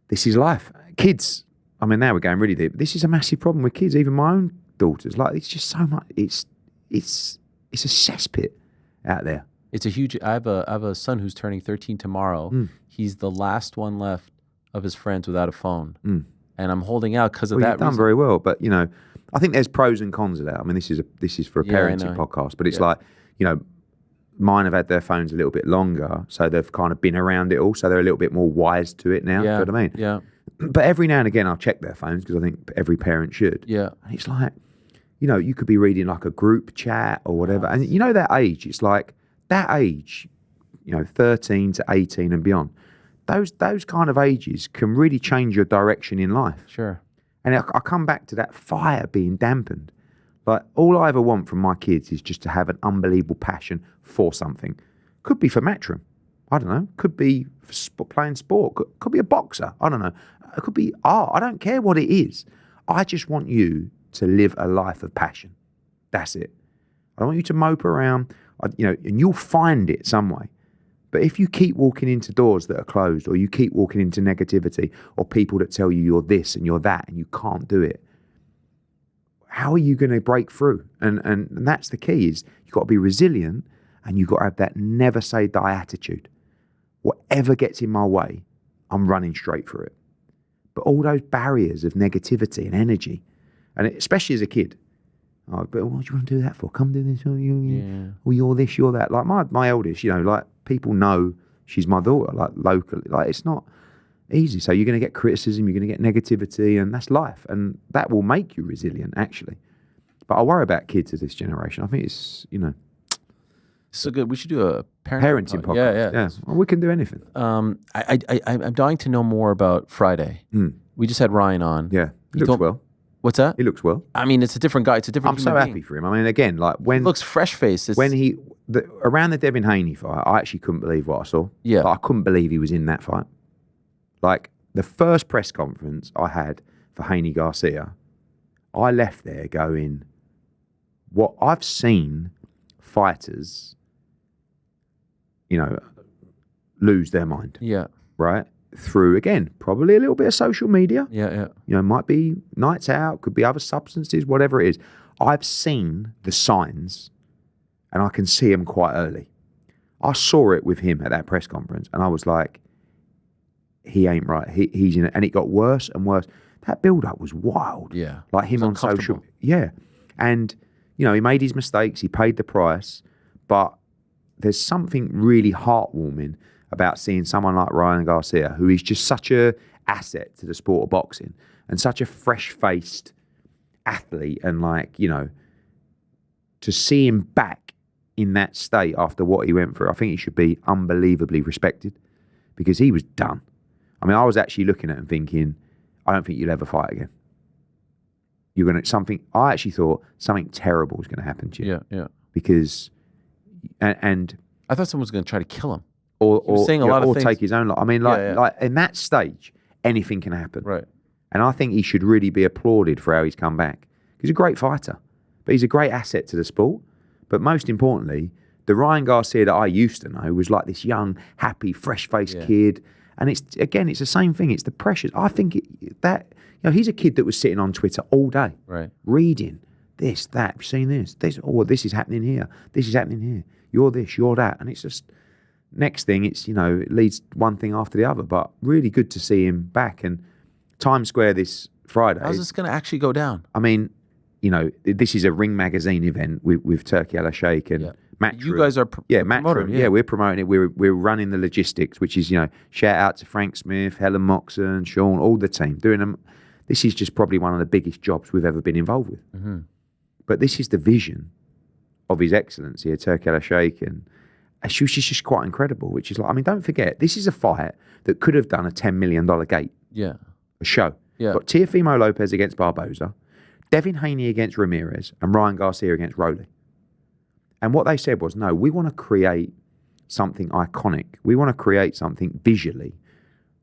this is life. Kids, I mean, now we're going really deep. This is a massive problem with kids, even my own daughters. Like, it's just so much. It's a cesspit out there. It's a huge. I have a son who's turning 13 tomorrow. He's the last one left of his friends without a phone, and I'm holding out because of that. You've done very well, but you know, I think there's pros and cons of that. I mean, this is for a parenting podcast, but it's like, you know, mine have had their phones a little bit longer, so they've kind of been around it all, so they're a little bit more wise to it now. Yeah. Do you know what I mean? Yeah. But every now and again, I'll check their phones because I think every parent should. Yeah. And it's like, you know, you could be reading like a group chat or whatever, and you know that age. It's like that age, you know, 13 to 18 and beyond. Those kind of ages can really change your direction in life. Sure. And I come back to that fire being dampened. Like, all I ever want from my kids is just to have an unbelievable passion for something. Could be for Matchroom. I don't know. Could be for playing sport. Could be a boxer. I don't know. It could be art. I don't care what it is. I just want you to live a life of passion. That's it. I don't want you to mope around, you know, and you'll find it some way. But if you keep walking into doors that are closed, or you keep walking into negativity, or people that tell you you're this and you're that and you can't do it, how are you going to break through? And that's the key, is you've got to be resilient, and you've got to have that never say die attitude. Whatever gets in my way, I'm running straight through it. But all those barriers of negativity and energy, and especially as a kid, oh, but what do you want to do that for? Come do this, or you're this, you're that. Like my eldest, like people know she's my daughter, like locally. Like it's not easy. So you're going to get criticism, you're going to get negativity, and that's life. And that will make you resilient, actually. But I worry about kids of this generation. I think it's, so good. We should do a parenting podcast. Yeah. Well, we can do anything. I'm dying to know more about Friday. We just had Ryan on. Yeah, he looks well. What's that? He looks well. I mean, it's a different guy. It's a different. I'm so happy for him. I mean, again, like when he looks fresh faced. When around the Devin Haney fight, I actually couldn't believe what I saw. Yeah, like, I couldn't believe he was in that fight. Like the first press conference I had for Haney Garcia, I left there going, what I've seen fighters, lose their mind. Yeah. Right? Through, again, probably a little bit of social media. Yeah, yeah. Might be nights out, could be other substances, whatever it is. I've seen the signs, and I can see them quite early. I saw it with him at that press conference, and I was like, he ain't right. He's in it. And it got worse and worse. That build-up was wild. Yeah. Like him on social. Yeah. And, he made his mistakes. He paid the price. But there's something really heartwarming about seeing someone like Ryan Garcia, who is just such a asset to the sport of boxing and such a fresh-faced athlete, and to see him back in that state after what he went through, I think he should be unbelievably respected, because he was done. I mean, I was actually looking at him thinking, I don't think you'll ever fight again. I actually thought something terrible was going to happen to you. Yeah, yeah. Because, and I thought someone was going to try to kill him. Or saying a lot of things. Take his own life. I mean, like in that stage, anything can happen. Right. And I think he should really be applauded for how he's come back. He's a great fighter, but he's a great asset to the sport. But most importantly, the Ryan Garcia that I used to know was like this young, happy, fresh-faced kid. And it's the same thing. It's the pressures. I think he's a kid that was sitting on Twitter all day, right, reading this, that. Have you seen this? This is happening here. This is happening here. You're this, you're that. And it's just, next thing, it's, it leads one thing after the other. But really good to see him back. And Times Square this Friday. How's this going to actually go down? I mean, this is a Ring Magazine event with Turkey Al Sheikh and Matchroom. You guys are Matchroom. Yeah, we're promoting it. We're running the logistics, which is, shout out to Frank Smith, Helen Moxon, Sean, all the team doing them. This is just probably one of the biggest jobs we've ever been involved with. Mm-hmm. But this is the vision of His Excellency, Turkey Al Sheikh, and which is just quite incredible. Which is like, I mean, don't forget, this is a fight that could have done a $10 million gate. Yeah. A show. Yeah. Got Teofimo Lopez against Barboza, Devin Haney against Ramirez, and Ryan Garcia against Rowley. And what they said was, no, we want to create something iconic. We want to create something visually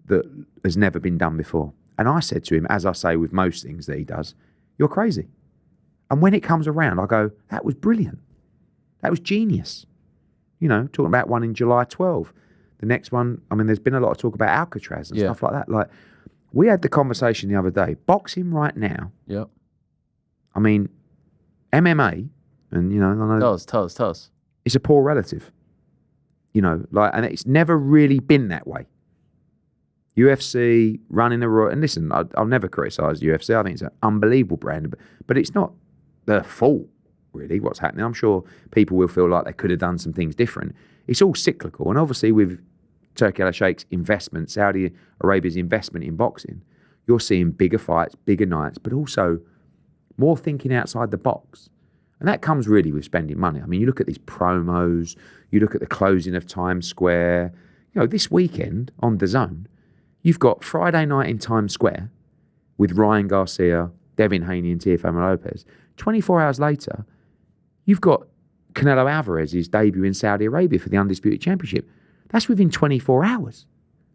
that has never been done before. And I said to him, as I say with most things that he does, you're crazy. And when it comes around, I go, that was brilliant. That was genius. Talking about one in July 12. The next one, I mean, there's been a lot of talk about Alcatraz and stuff like that. Like, we had the conversation the other day. Boxing right now. Yep. I mean, MMA, and I know. Tell us. It's a poor relative. And it's never really been that way. UFC, running the and listen, I'll never criticise UFC. I think it's an unbelievable brand, but it's not their fault, really, what's happening. I'm sure people will feel like they could have done some things different. It's all cyclical, and obviously with Turkey Al Sheikh's investment, Saudi Arabia's investment in boxing, you're seeing bigger fights, bigger nights, but also more thinking outside the box. And that comes really with spending money. I mean, you look at these promos, you look at the closing of Times Square. This weekend on DAZN, you've got Friday night in Times Square with Ryan Garcia, Devin Haney and Teofimo Lopez. 24 hours later, you've got Canelo Alvarez's debut in Saudi Arabia for the Undisputed Championship. That's within 24 hours.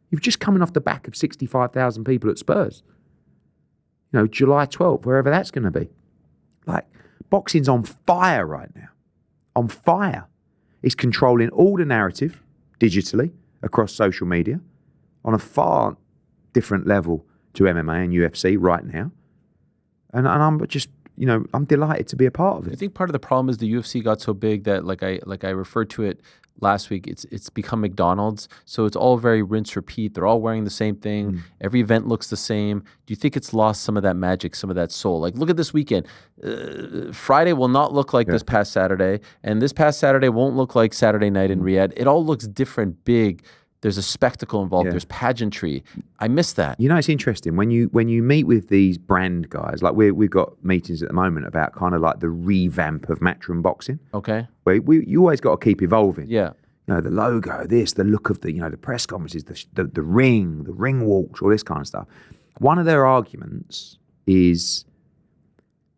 You've just coming off the back of 65,000 people at Spurs. July 12th, wherever that's going to be. Like, boxing's on fire right now. On fire. It's controlling all the narrative digitally across social media on a far different level to MMA and UFC right now. And I'm just, I'm delighted to be a part of it. I think part of the problem is the UFC got so big that, like I referred to it last week, it's become McDonald's. So it's all very rinse repeat. They're all wearing the same thing. Every event looks the same. Do you think it's lost some of that magic, some of that soul? Like, look at this weekend. Friday will not look like this past Saturday, and this past Saturday won't look like Saturday night in Riyadh. It all looks different, big. There's a spectacle involved. There's pageantry. I miss that. It's interesting when you meet with these brand guys. Like we've got meetings at the moment about kind of like the revamp of Matchroom boxing. Okay. Where you always got to keep evolving. Yeah. The logo, the look of the press conferences, the ring walks, all this kind of stuff. One of their arguments is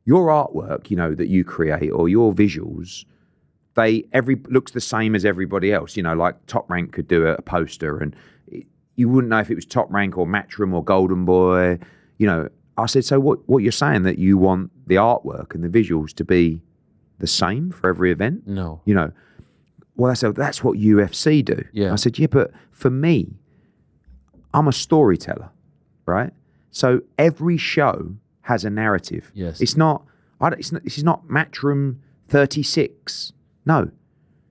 your artwork, that you create or your visuals. Looks the same as everybody else. Like Top Rank could do a poster, and you wouldn't know if it was Top Rank or Matchroom or Golden Boy. I said, so what you're saying that you want the artwork and the visuals to be the same for every event? No. Well, that's what UFC do. Yeah. I said, yeah, but for me, I'm a storyteller, right? So every show has a narrative. Yes. This is not Matchroom 36. No,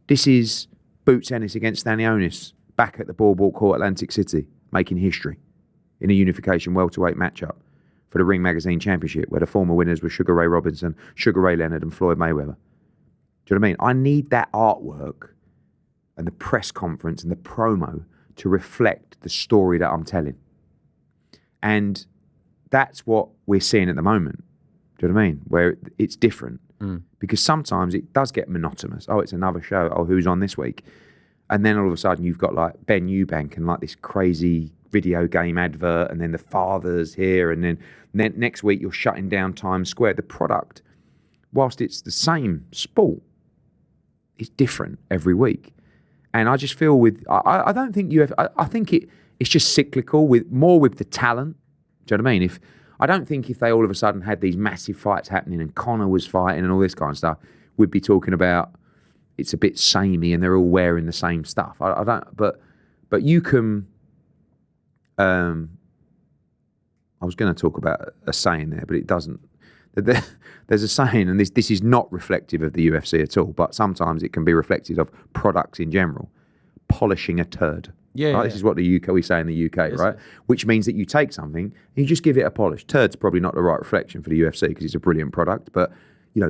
this is Boots Ennis against Stanionis back at the Boardwalk Court, Atlantic City, making history in a unification welterweight matchup for the Ring Magazine Championship, where the former winners were Sugar Ray Robinson, Sugar Ray Leonard, and Floyd Mayweather. Do you know what I mean? I need that artwork and the press conference and the promo to reflect the story that I'm telling. And that's what we're seeing at the moment. Do you know what I mean? Where it's different. Because sometimes it does get monotonous. Oh, it's another show. Oh, who's on this week? And then all of a sudden you've got like Benn Eubank and like this crazy video game advert, and then the father's here, and then next week you're shutting down Times Square. The product, whilst it's the same sport, is different every week. And I just feel I don't think I think it's just cyclical with the talent. Do you know what I mean? I don't think if they all of a sudden had these massive fights happening and Conor was fighting and all this kind of stuff, we'd be talking about it's a bit samey and they're all wearing the same stuff. I don't, but you can. I was going to talk about a saying there, but it doesn't. There's a saying, and this is not reflective of the UFC at all, but sometimes it can be reflective of products in general. Polishing a turd. Yeah, right? This is what we say in the UK, right? Which means that you take something and you just give it a polish. Turd's probably not the right reflection for the UFC because it's a brilliant product, but you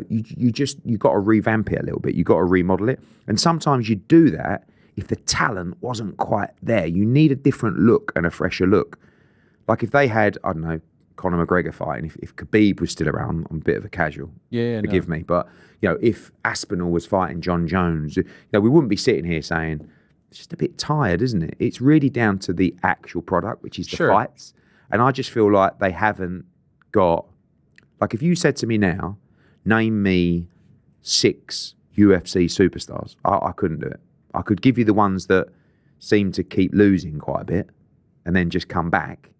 got to revamp it a little bit. You got to remodel it, and sometimes you do that if the talent wasn't quite there. You need a different look and a fresher look. Like if they had, I don't know, Conor McGregor fighting, if Khabib was still around, I'm a bit of a casual. Forgive me, but if Aspinall was fighting John Jones, we wouldn't be sitting here saying. It's just a bit tired, isn't it? It's really down to the actual product, which is the fights. And I just feel like they haven't got... Like, if you said to me now, name me 6 UFC superstars, I couldn't do it. I could give you the ones that seem to keep losing quite a bit and then just come back.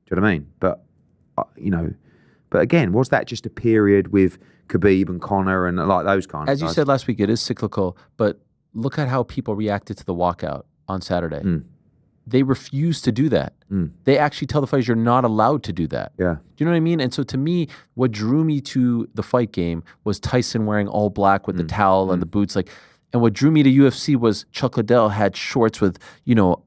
Do you know what I mean? But, but again, was that just a period with Khabib and Conor and like those kind of As you said last week, it is cyclical, but... Look at how people reacted to the walkout on Saturday. They refuse to do that. They actually tell the fighters, you're not allowed to do that. Yeah. Do you know what I mean? And so to me, what drew me to the fight game was Tyson wearing all black with the towel and the boots. And what drew me to UFC was Chuck Liddell had shorts with,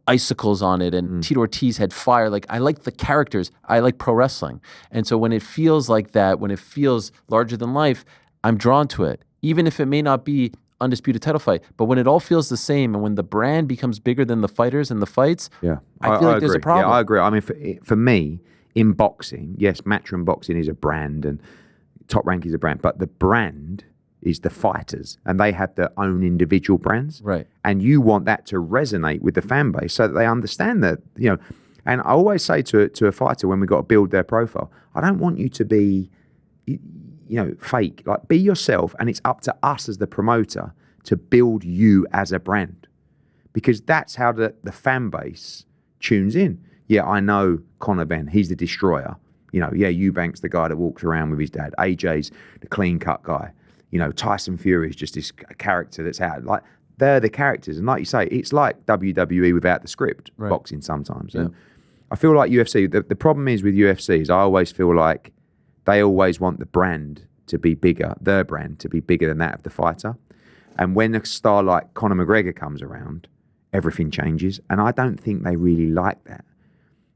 icicles on it, and Tito Ortiz had fire. Like, I like the characters. I like pro wrestling. And so when it feels like that, when it feels larger than life, I'm drawn to it. Even if it may not be undisputed title fight, but when it all feels the same and when the brand becomes bigger than the fighters and the fights, I feel like there's a problem. Yeah, I agree. I mean, for me, in boxing, yes, Matchroom boxing is a brand and Top Rank is a brand, but the brand is the fighters and they have their own individual brands. Right. And you want that to resonate with the fan base so that they understand that, and I always say to a fighter when we got to build their profile, I don't want you to be... fake. Like, be yourself, and it's up to us as the promoter to build you as a brand, because that's how the fan base tunes in. Yeah, I know Conor Benn, he's the destroyer. Eubank's the guy that walks around with his dad. AJ's the clean cut guy. Tyson Fury is just this character that's out. Like, they're the characters, and like you say, it's like WWE without the script. Boxing sometimes. And I feel like UFC. The problem is with UFC is I always feel like they always want the brand to be bigger, their brand to be bigger than that of the fighter. And when a star like Conor McGregor comes around, everything changes. And I don't think they really like that.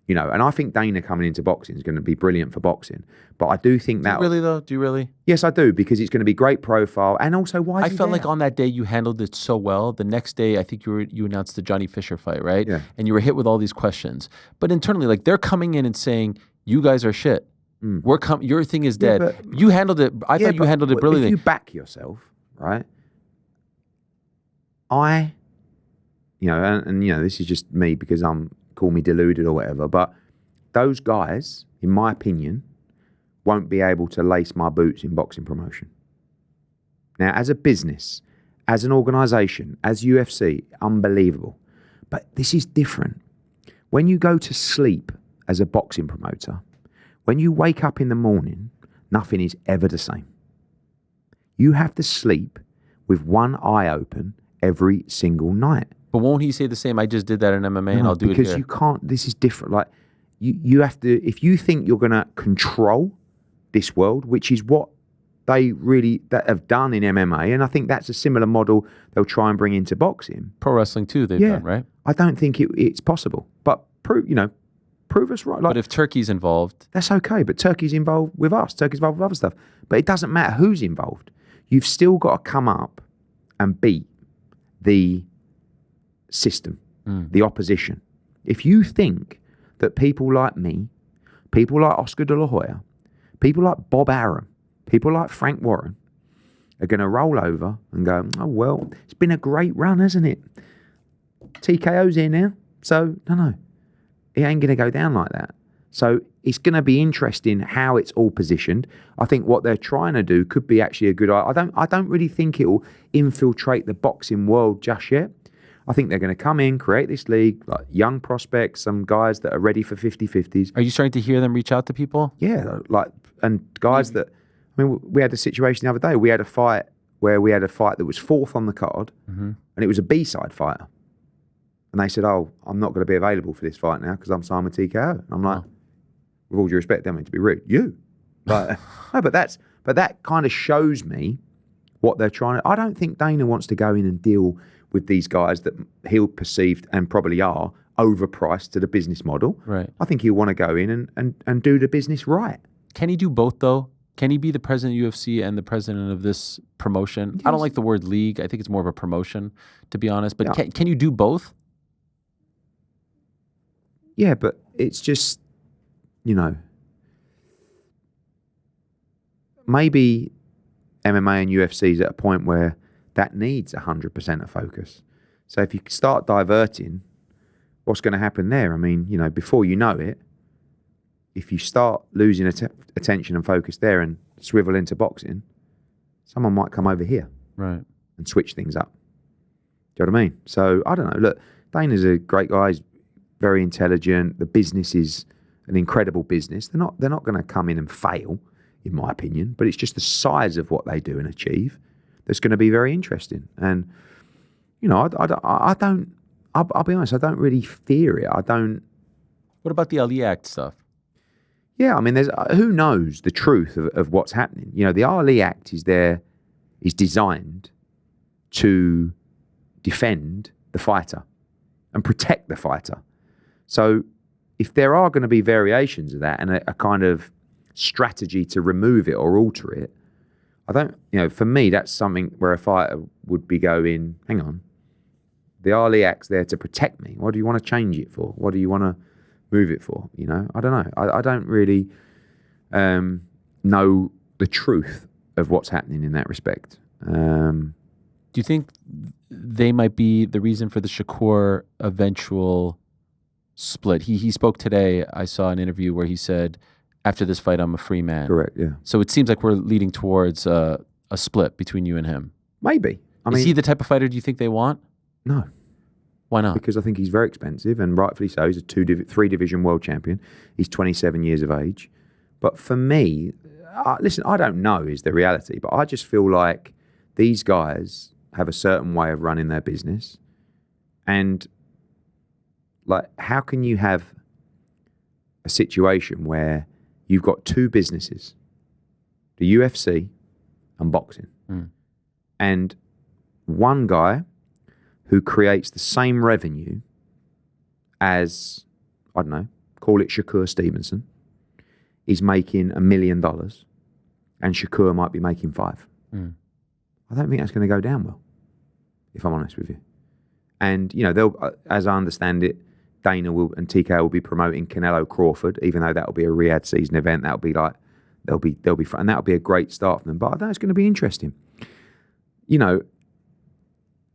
You know, and I think Dana coming into boxing is going to be brilliant for boxing. But I do think that... Do you really, though? Do you really? Yes, I do, because it's going to be great profile. And also, why is I he felt there? like on that day you handled it so well. The next day, I think you announced the Johnny Fisher fight, right? Yeah. And you were hit with all these questions. But internally, like, they're coming in and saying, you guys are shit. Your thing is dead. but- You handled it. I thought you handled it brilliantly. If you back yourself, right? You know, and you know, this is just me because call me deluded or whatever, but those guys, in my opinion, won't be able to lace my boots in boxing promotion. Now, as a business, as an organisation, as UFC, unbelievable. But this is different. When you go to sleep as a boxing promoter, when you wake up in the morning, nothing is ever the same. You have to sleep with one eye open every single night. But won't he say the same? I just did that in MMA and I'll do it here. Because you can't, this is different. Like, you have to, if you think you're going to control this world, which is what they really that have done in MMA, and I think that's a similar model they'll try and bring into boxing. Pro wrestling too, they've done, right? I don't think it's possible. But prove us right. Like, but if Turkey's involved, that's okay. But Turkey's involved with us. Turkey's involved with other stuff. But it doesn't matter who's involved. You've still got to come up and beat the system, the opposition. If you think that people like me, people like Oscar De La Hoya, people like Bob Arum, people like Frank Warren are going to roll over and go, oh, well, it's been a great run, hasn't it? TKO's here now. So, no, it ain't going to go down like that. So it's going to be interesting how it's all positioned. I think what they're trying to do could be actually a good idea. I don't really think it will infiltrate the boxing world just yet. I think they're going to come in, create this league, like young prospects, some guys that are ready for 50-50s. Are you starting to hear them reach out to people? Yeah, and guys that, I mean, we had a situation the other day. We had a fight that was fourth on the card, and it was a B-side fighter. And they said, oh, I'm not going to be available for this fight now because I'm signed with TKO. And I'm like, with all due respect, I don't mean to be rude. You. But, no, but that kind of shows me what they're trying to, I don't think Dana wants to go in and deal with these guys that he'll perceive and probably are overpriced to the business model. Right. I think he'll want to go in and do the business right. Can he do both though? Can he be the president of UFC and the president of this promotion? Yes. I don't like the word league. I think it's more of a promotion, to be honest. But yeah. Can you do both? Yeah, but it's just, you know, maybe MMA and UFC is at a point where that needs 100% of focus. So if you start diverting, what's going to happen there? I mean, you know, before you know it, if you start losing attention and focus there and swivel into boxing, someone might come over here, right, and switch things up. Do you know what I mean? So I don't know. Look, Dana's a great guy. He's very intelligent. The business is an incredible business. They're not going to come in and fail, in my opinion. But it's just the size of what they do and achieve that's going to be very interesting. And you know, I'll be honest, I don't really fear it. I don't. What about the Ali Act stuff? Yeah, I mean, there's who knows the truth of what's happening. You know, the Ali Act is designed to defend the fighter and protect the fighter. So if there are going to be variations of that and a kind of strategy to remove it or alter it, for me, that's something where a fighter would be going, hang on, the Ali Act's there to protect me. What do you want to change it for? What do you want to move it for? You know, I don't know. I don't really know the truth of what's happening in that respect. Do you think they might be the reason for the Shakur eventual split? He spoke today. I saw an interview where he said, after this fight, I'm a free man. Correct, yeah. So it seems like we're leading towards a split between you and him. Maybe. Is he the type of fighter do you think they want? No. Why not? Because I think he's very expensive, and rightfully so. He's a 3-division world champion. He's 27 years of age. But for me, listen, I don't know is the reality, but I just feel like these guys have a certain way of running their business. And like, how can you have a situation where you've got two businesses, the UFC and boxing. And one guy who creates the same revenue as, I don't know, call it Shakur Stevenson, is making $1 million, and Shakur might be making 5. I don't think that's going to go down well, if I'm honest with you. And, you know, they'll, as I understand it, Dana will and TKO will be promoting Canelo Crawford, even though that'll be a Riyadh season event. That'll be like, they'll be, and that'll be a great start for them. But I think it's going to be interesting. You know,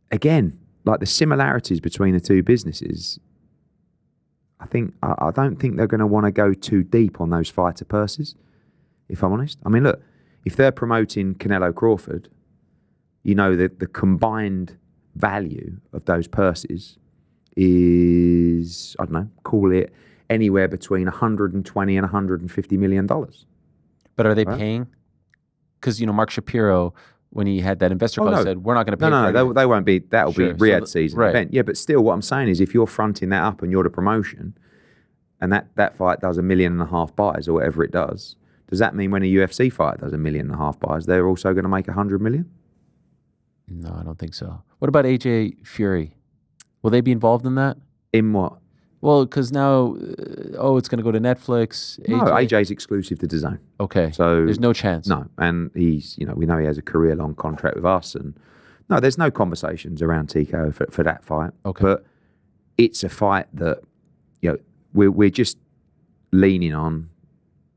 again, like the similarities between the two businesses, I don't think they're going to want to go too deep on those fighter purses, if I'm honest. I mean, look, if they're promoting Canelo Crawford, you know that the combined value of those purses is, I don't know, call it anywhere between 120 and 150 million dollars. But are they paying? Because, you know, Mark Shapiro, when he had that investor call, said, we're not going to pay. No, they won't be. That'll be Riyadh season right. event. Yeah, but still, what I'm saying is, if you're fronting that up and you're the promotion, and that fight does $1.5 million buys or whatever it does that mean when a UFC fight does $1.5 million buys, they're also going to make 100 million? No, I don't think so. What about AJ Fury? Will they be involved in that? In what? Well, because now, it's going to go to Netflix. No, AJ's exclusive to DAZN. Okay, so there's no chance. No, and he's, you know, we know he has a career-long contract with us, and no, there's no conversations around TKO for that fight. Okay, but it's a fight that, you know, we're just leaning on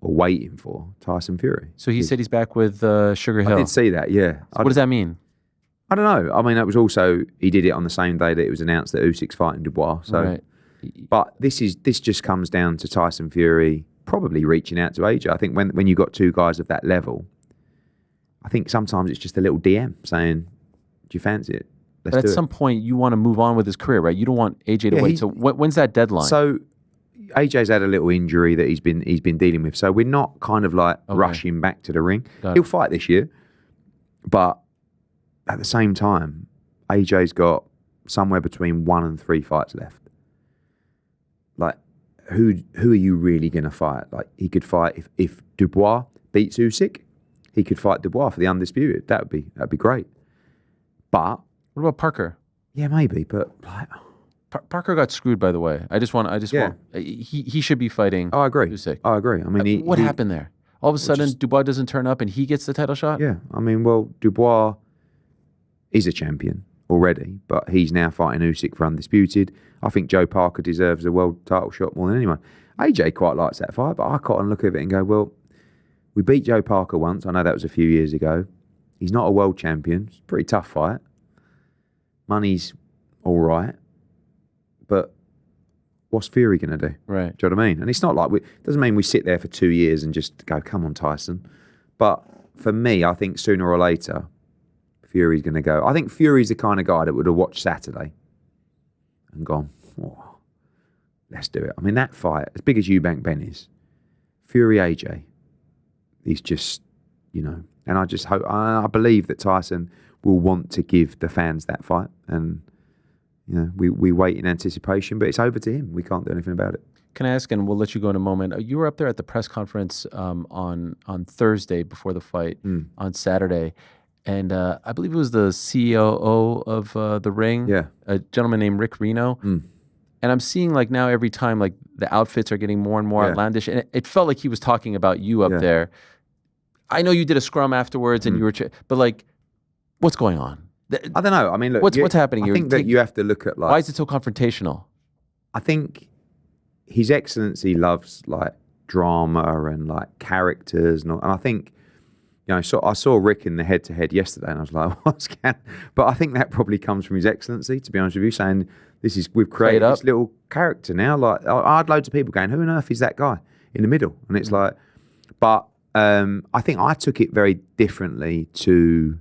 or waiting for Tyson Fury. So he said he's back with Sugar Hill. I did see that, yeah. So what does that mean? I don't know. I mean, it was also, he did it on the same day that it was announced that Usyk's fighting Dubois. So, right. But this just comes down to Tyson Fury probably reaching out to AJ. I think when you got two guys of that level, I think sometimes it's just a little DM saying, "Do you fancy it?" But at some point, you want to move on with his career, right? You don't want AJ to wait. So when's that deadline? So AJ's had a little injury that he's been dealing with. So we're not kind of like rushing back to the ring. He'll fight this year, but at the same time, AJ's got somewhere between 1 and 3 fights left. Like, who are you really going to fight? Like, he could fight if Dubois beats Usyk, he could fight Dubois for the undisputed. That'd be great. But what about Parker? Yeah, maybe. But like, Parker got screwed, by the way. I just want. He should be fighting. I agree. Usyk. I agree. I mean, what happened there? All of a sudden, Dubois doesn't turn up and he gets the title shot. Yeah, I mean, well, Dubois is a champion already, but he's now fighting Usyk for undisputed. I think Joe Parker deserves a world title shot more than anyone. AJ quite likes that fight, but I can't look at it and go, well, we beat Joe Parker once. I know that was a few years ago. He's not a world champion. It's a pretty tough fight. Money's all right, but what's Fury going to do? Right. Do you know what I mean? And it's not like doesn't mean we sit there for 2 years and just go, come on, Tyson. But for me, I think sooner or later, Fury's going to go. I think Fury's the kind of guy that would have watched Saturday and gone, oh, let's do it. I mean, that fight, as big as Eubank Benn is, Fury AJ is just, you know, and I just hope, I believe that Tyson will want to give the fans that fight. And, you know, we wait in anticipation, but it's over to him. We can't do anything about it. Can I ask, and we'll let you go in a moment, you were up there at the press conference on Thursday before the fight, on Saturday. And I believe it was the COO of the ring, a gentleman named Rick Reno. And I'm seeing like now every time like the outfits are getting more and more outlandish. And it felt like he was talking about you up there. I know you did a scrum afterwards and you were, but like, what's going on? I don't know. I mean, look, what's happening here? I think that you have to look at like, why is it so confrontational? I think His Excellency loves like drama and like characters and I think, you know, so I saw Rick in the head-to-head yesterday, and I was like, "What's going?" But I think that probably comes from His Excellency, to be honest with you, saying we've created this little character now. Like I had loads of people going, "Who on earth is that guy in the middle?" And it's like, but I think I took it very differently to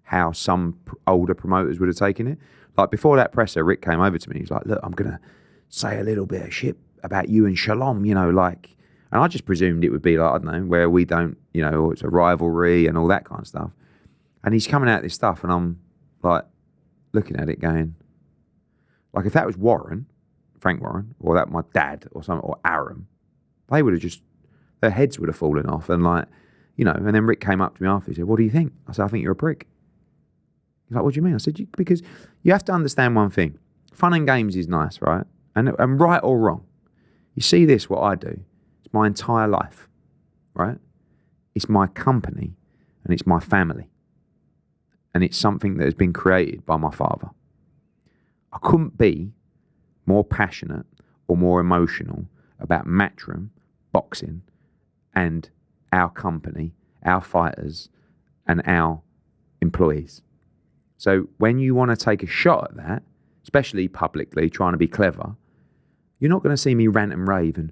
how some older promoters would have taken it. Like before that presser, Rick came over to me. He's like, "Look, I'm gonna say a little bit of shit about you and Shalom, you know, like." And I just presumed it would be like, I don't know, where we don't, you know, or it's a rivalry and all that kind of stuff. And he's coming out with this stuff and I'm like looking at it going, like if that was Warren, Frank Warren, or that my dad or something, or Aaron, they would have just, their heads would have fallen off. And like, you know, and then Rick came up to me after. He said, what do you think? I said, I think you're a prick. He's like, what do you mean? I said, because you have to understand one thing. Fun and games is nice, right? And right or wrong. You see this, what I do. It's my entire life, right? It's my company and it's my family. And it's something that has been created by my father. I couldn't be more passionate or more emotional about Matchroom, boxing, and our company, our fighters, and our employees. So when you want to take a shot at that, especially publicly, trying to be clever, you're not going to see me rant and rave and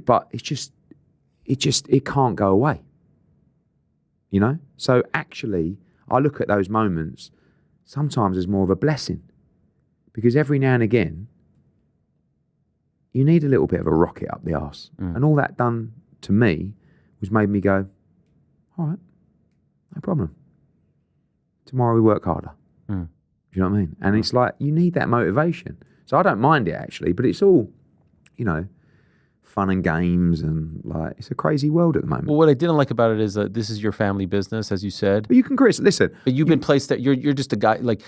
but it can't go away. You know? So actually, I look at those moments sometimes as more of a blessing, because every now and again, you need a little bit of a rocket up the arse. And all that done to me was made me go, all right, no problem. Tomorrow we work harder. Do you know what I mean? And it's like, you need that motivation. So I don't mind it actually, but it's all, you know, fun and games, and like, it's a crazy world at the moment. Well, what I didn't like about it is that this is your family business, as you said. But you can, Chris, listen. But you've been placed that you're just a guy, like,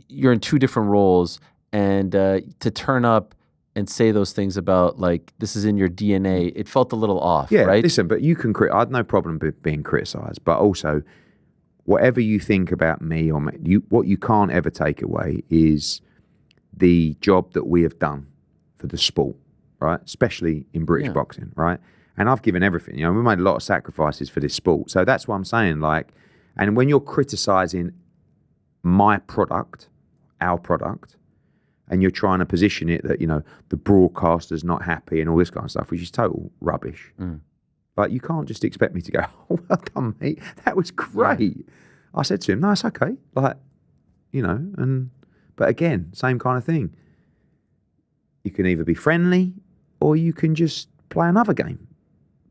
you're in two different roles, and to turn up and say those things about, like, this is in your DNA, it felt a little off, right? Listen, but you can, I had no problem being criticised, but also, whatever you think about me or what you can't ever take away is the job that we have done for the sport, right? Especially in British boxing, right? And I've given everything. You know, we made a lot of sacrifices for this sport. So that's what I'm saying. Like, and when you're criticising my product, our product, and you're trying to position it that, you know, the broadcaster's not happy and all this kind of stuff, which is total rubbish. Like, you can't just expect me to go, oh, well done, mate. That was great. Yeah. I said to him, no, it's okay. Like, you know, but again, same kind of thing. You can either be friendly or you can just play another game.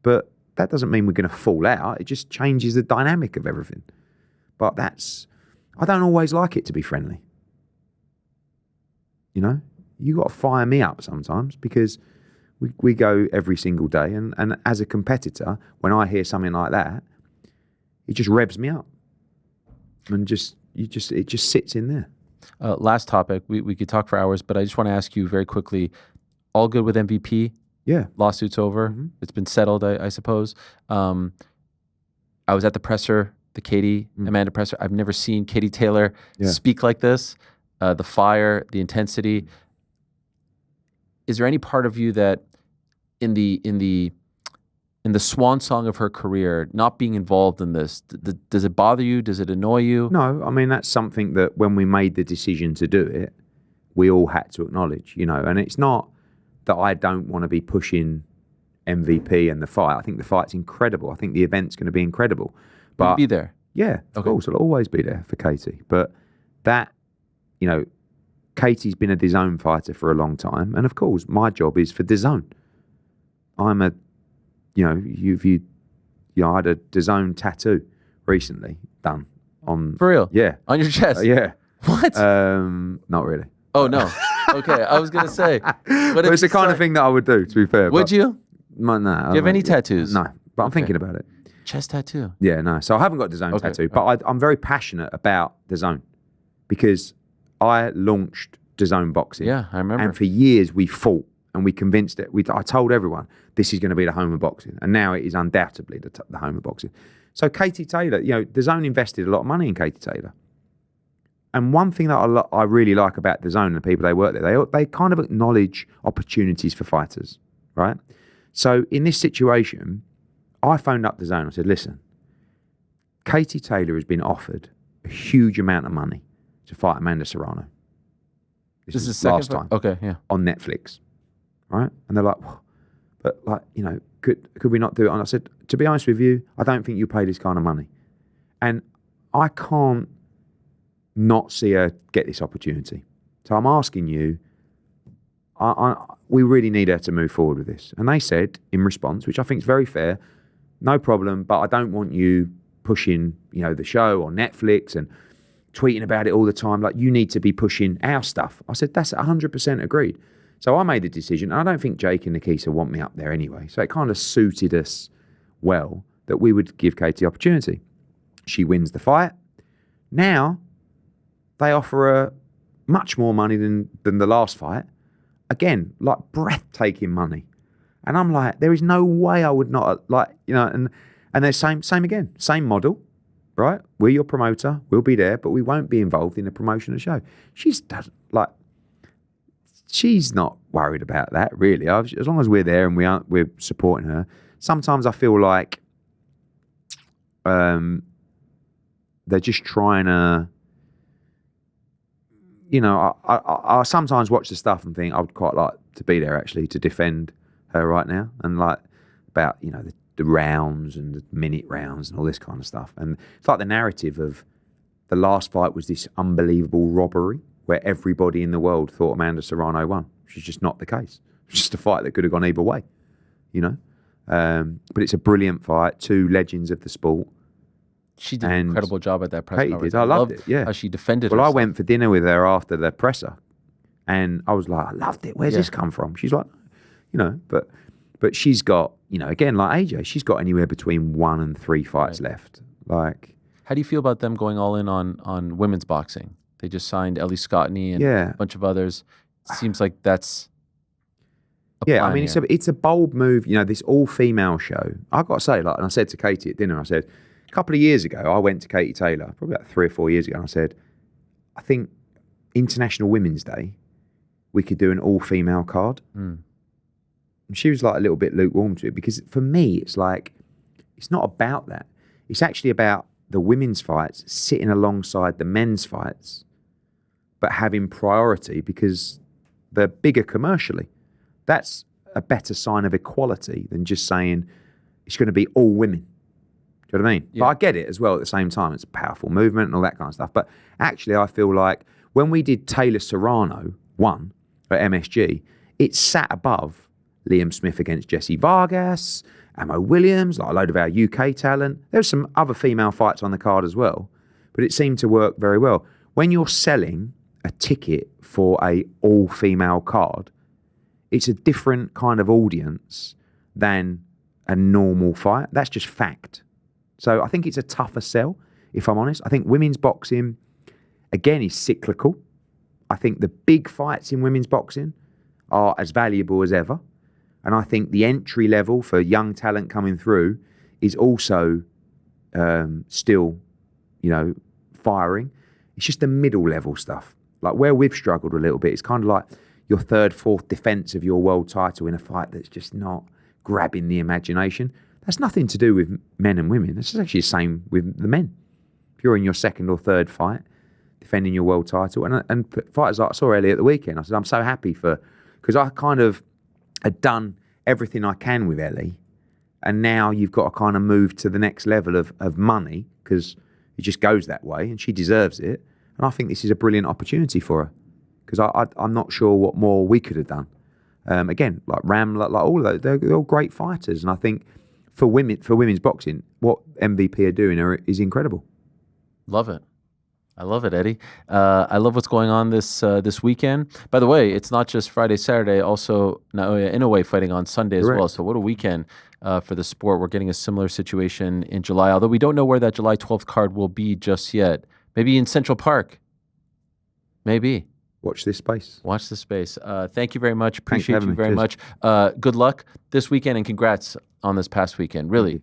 But that doesn't mean we're going to fall out. It just changes the dynamic of everything. But I don't always like it to be friendly. You know, you got to fire me up sometimes, because we go every single day, and as a competitor, when I hear something like that, it just revs me up, and it just sits in there. Last topic, we could talk for hours, but I just want to ask you very quickly, all good with MVP? Yeah. Lawsuit's over. It's been settled, I suppose. I was at the presser, the Katie Amanda presser. I've never seen Katie Taylor speak like this. The fire, the intensity. Is there any part of you that in the swan song of her career, not being involved in this, does it bother you? Does it annoy you? No, I mean, that's something that when we made the decision to do it, we all had to acknowledge, you know, and it's not that I don't want to be pushing MVP and the fight. I think the fight's incredible. I think the event's going to be incredible. But you'll be there. Yeah, of course. I'll always be there for Katie. But that, you know, Katie's been a DAZN fighter for a long time. And of course, my job is for DAZN. I'm a, you know, I had a DAZN tattoo recently done on. For real? Yeah. On your chest? Yeah. What? Not really. Oh, no. Okay, I was going to say. But it's the kind of thing that I would do, to be fair. Would you? No. Do you have any tattoos? No, but I'm thinking about it. Chest tattoo? Yeah, no. So I haven't got DAZN tattoo, but I'm very passionate about DAZN, because I launched DAZN boxing. Yeah, I remember. And for years we fought and we convinced it. I told everyone this is going to be the home of boxing, and now it is undoubtedly the home of boxing. So Katie Taylor, you know, DAZN invested a lot of money in Katie Taylor. And one thing that I really like about DAZN and the people they work there, they kind of acknowledge opportunities for fighters, right? So in this situation, I phoned up DAZN. I said, listen, Katie Taylor has been offered a huge amount of money to fight Amanda Serrano. This is last time. Okay, yeah. On Netflix, right? And they're like, but like, you know, could we not do it? And I said, to be honest with you, I don't think you pay this kind of money. And I can't not see her get this opportunity. So I'm asking you, we really need her to move forward with this. And they said, in response, which I think is very fair, no problem, but I don't want you pushing, you know, the show on Netflix and tweeting about it all the time. Like, you need to be pushing our stuff. I said, that's 100% agreed. So I made the decision, and I don't think Jake and Nikisa want me up there anyway. So it kind of suited us well that we would give Katie the opportunity. She wins the fight. Now, they offer her much more money than the last fight. Again, like breathtaking money. And I'm like, there is no way I would not, like, you know, and they're same again, same model, right? We're your promoter, we'll be there, but we won't be involved in the promotion of the show. She's not worried about that, really. As long as we're there and we're supporting her. Sometimes I feel like they're just trying to, you know, I sometimes watch the stuff and think I would quite like to be there actually to defend her right now, and like about, you know, the rounds and the minute rounds and all this kind of stuff. And it's like the narrative of the last fight was this unbelievable robbery where everybody in the world thought Amanda Serrano won, which is just not the case. It's just a fight that could have gone either way, you know. But it's a brilliant fight, two legends of the sport. She did an incredible job at that press conference. I loved it, yeah. How she defended herself. I went for dinner with her after the presser, and I was like, I loved it. Where's this come from? She's like, you know, but she's got, you know, again, like AJ, she's got anywhere between 1 and 3 fights left. Like, how do you feel about them going all in on women's boxing? They just signed Ellie Scottney and a bunch of others. It seems like that's I mean, it's a bold move. You know, this all-female show. I've got to say, like, and I said to Katie at dinner, I said, a couple of years ago, I went to Katie Taylor, probably about 3 or 4 years ago, and I said, I think International Women's Day, we could do an all-female card. And she was like a little bit lukewarm to it, because for me, it's like, it's not about that. It's actually about the women's fights sitting alongside the men's fights, but having priority because they're bigger commercially. That's a better sign of equality than just saying it's going to be all women. Do you know what I mean? Yeah. But I get it as well at the same time. It's a powerful movement and all that kind of stuff. But actually, I feel like when we did Taylor Serrano 1 at MSG, it sat above Liam Smith against Jesse Vargas, Amo Williams, like a load of our UK talent. There's some other female fights on the card as well, but it seemed to work very well. When you're selling a ticket for a all-female card, it's a different kind of audience than a normal fight. That's just fact. So I think it's a tougher sell, if I'm honest. I think women's boxing, again, is cyclical. I think the big fights in women's boxing are as valuable as ever. And I think the entry level for young talent coming through is also still, you know, firing. It's just the middle level stuff. Like where we've struggled a little bit, it's kind of like your 3rd, 4th defense of your world title in a fight that's just not grabbing the imagination. That's nothing to do with men and women. That's actually the same with the men. If you're in your 2nd or 3rd fight, defending your world title, and fighters like I saw Ellie at the weekend, I said, I'm so happy because I kind of had done everything I can with Ellie, and now you've got to kind of move to the next level of money, because it just goes that way, and she deserves it. And I think this is a brilliant opportunity for her, because I'm not sure what more we could have done. Again, like Ram, like all of those, they're all great fighters, and I think for women's boxing, what MVP are doing is incredible. Love it. I love it, Eddie. I love what's going on this weekend. By the way, it's not just Friday, Saturday. Also, Naoya Inoue fighting on Sunday as well. So what a weekend for the sport. We're getting a similar situation in July, although we don't know where that July 12th card will be just yet. Maybe in Central Park. Maybe. Watch this space. Watch this space. Thank you very much. Appreciate you very much. Good luck this weekend, and congrats on this past weekend. Really.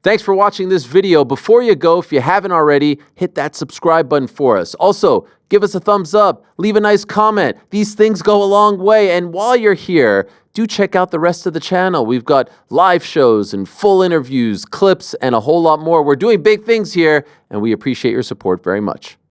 Thanks for watching this video. Before you go, if you haven't already, hit that subscribe button for us. Also, give us a thumbs up, leave a nice comment. These things go a long way. And while you're here, do check out the rest of the channel. We've got live shows and full interviews, clips, and a whole lot more. We're doing big things here, and we appreciate your support very much.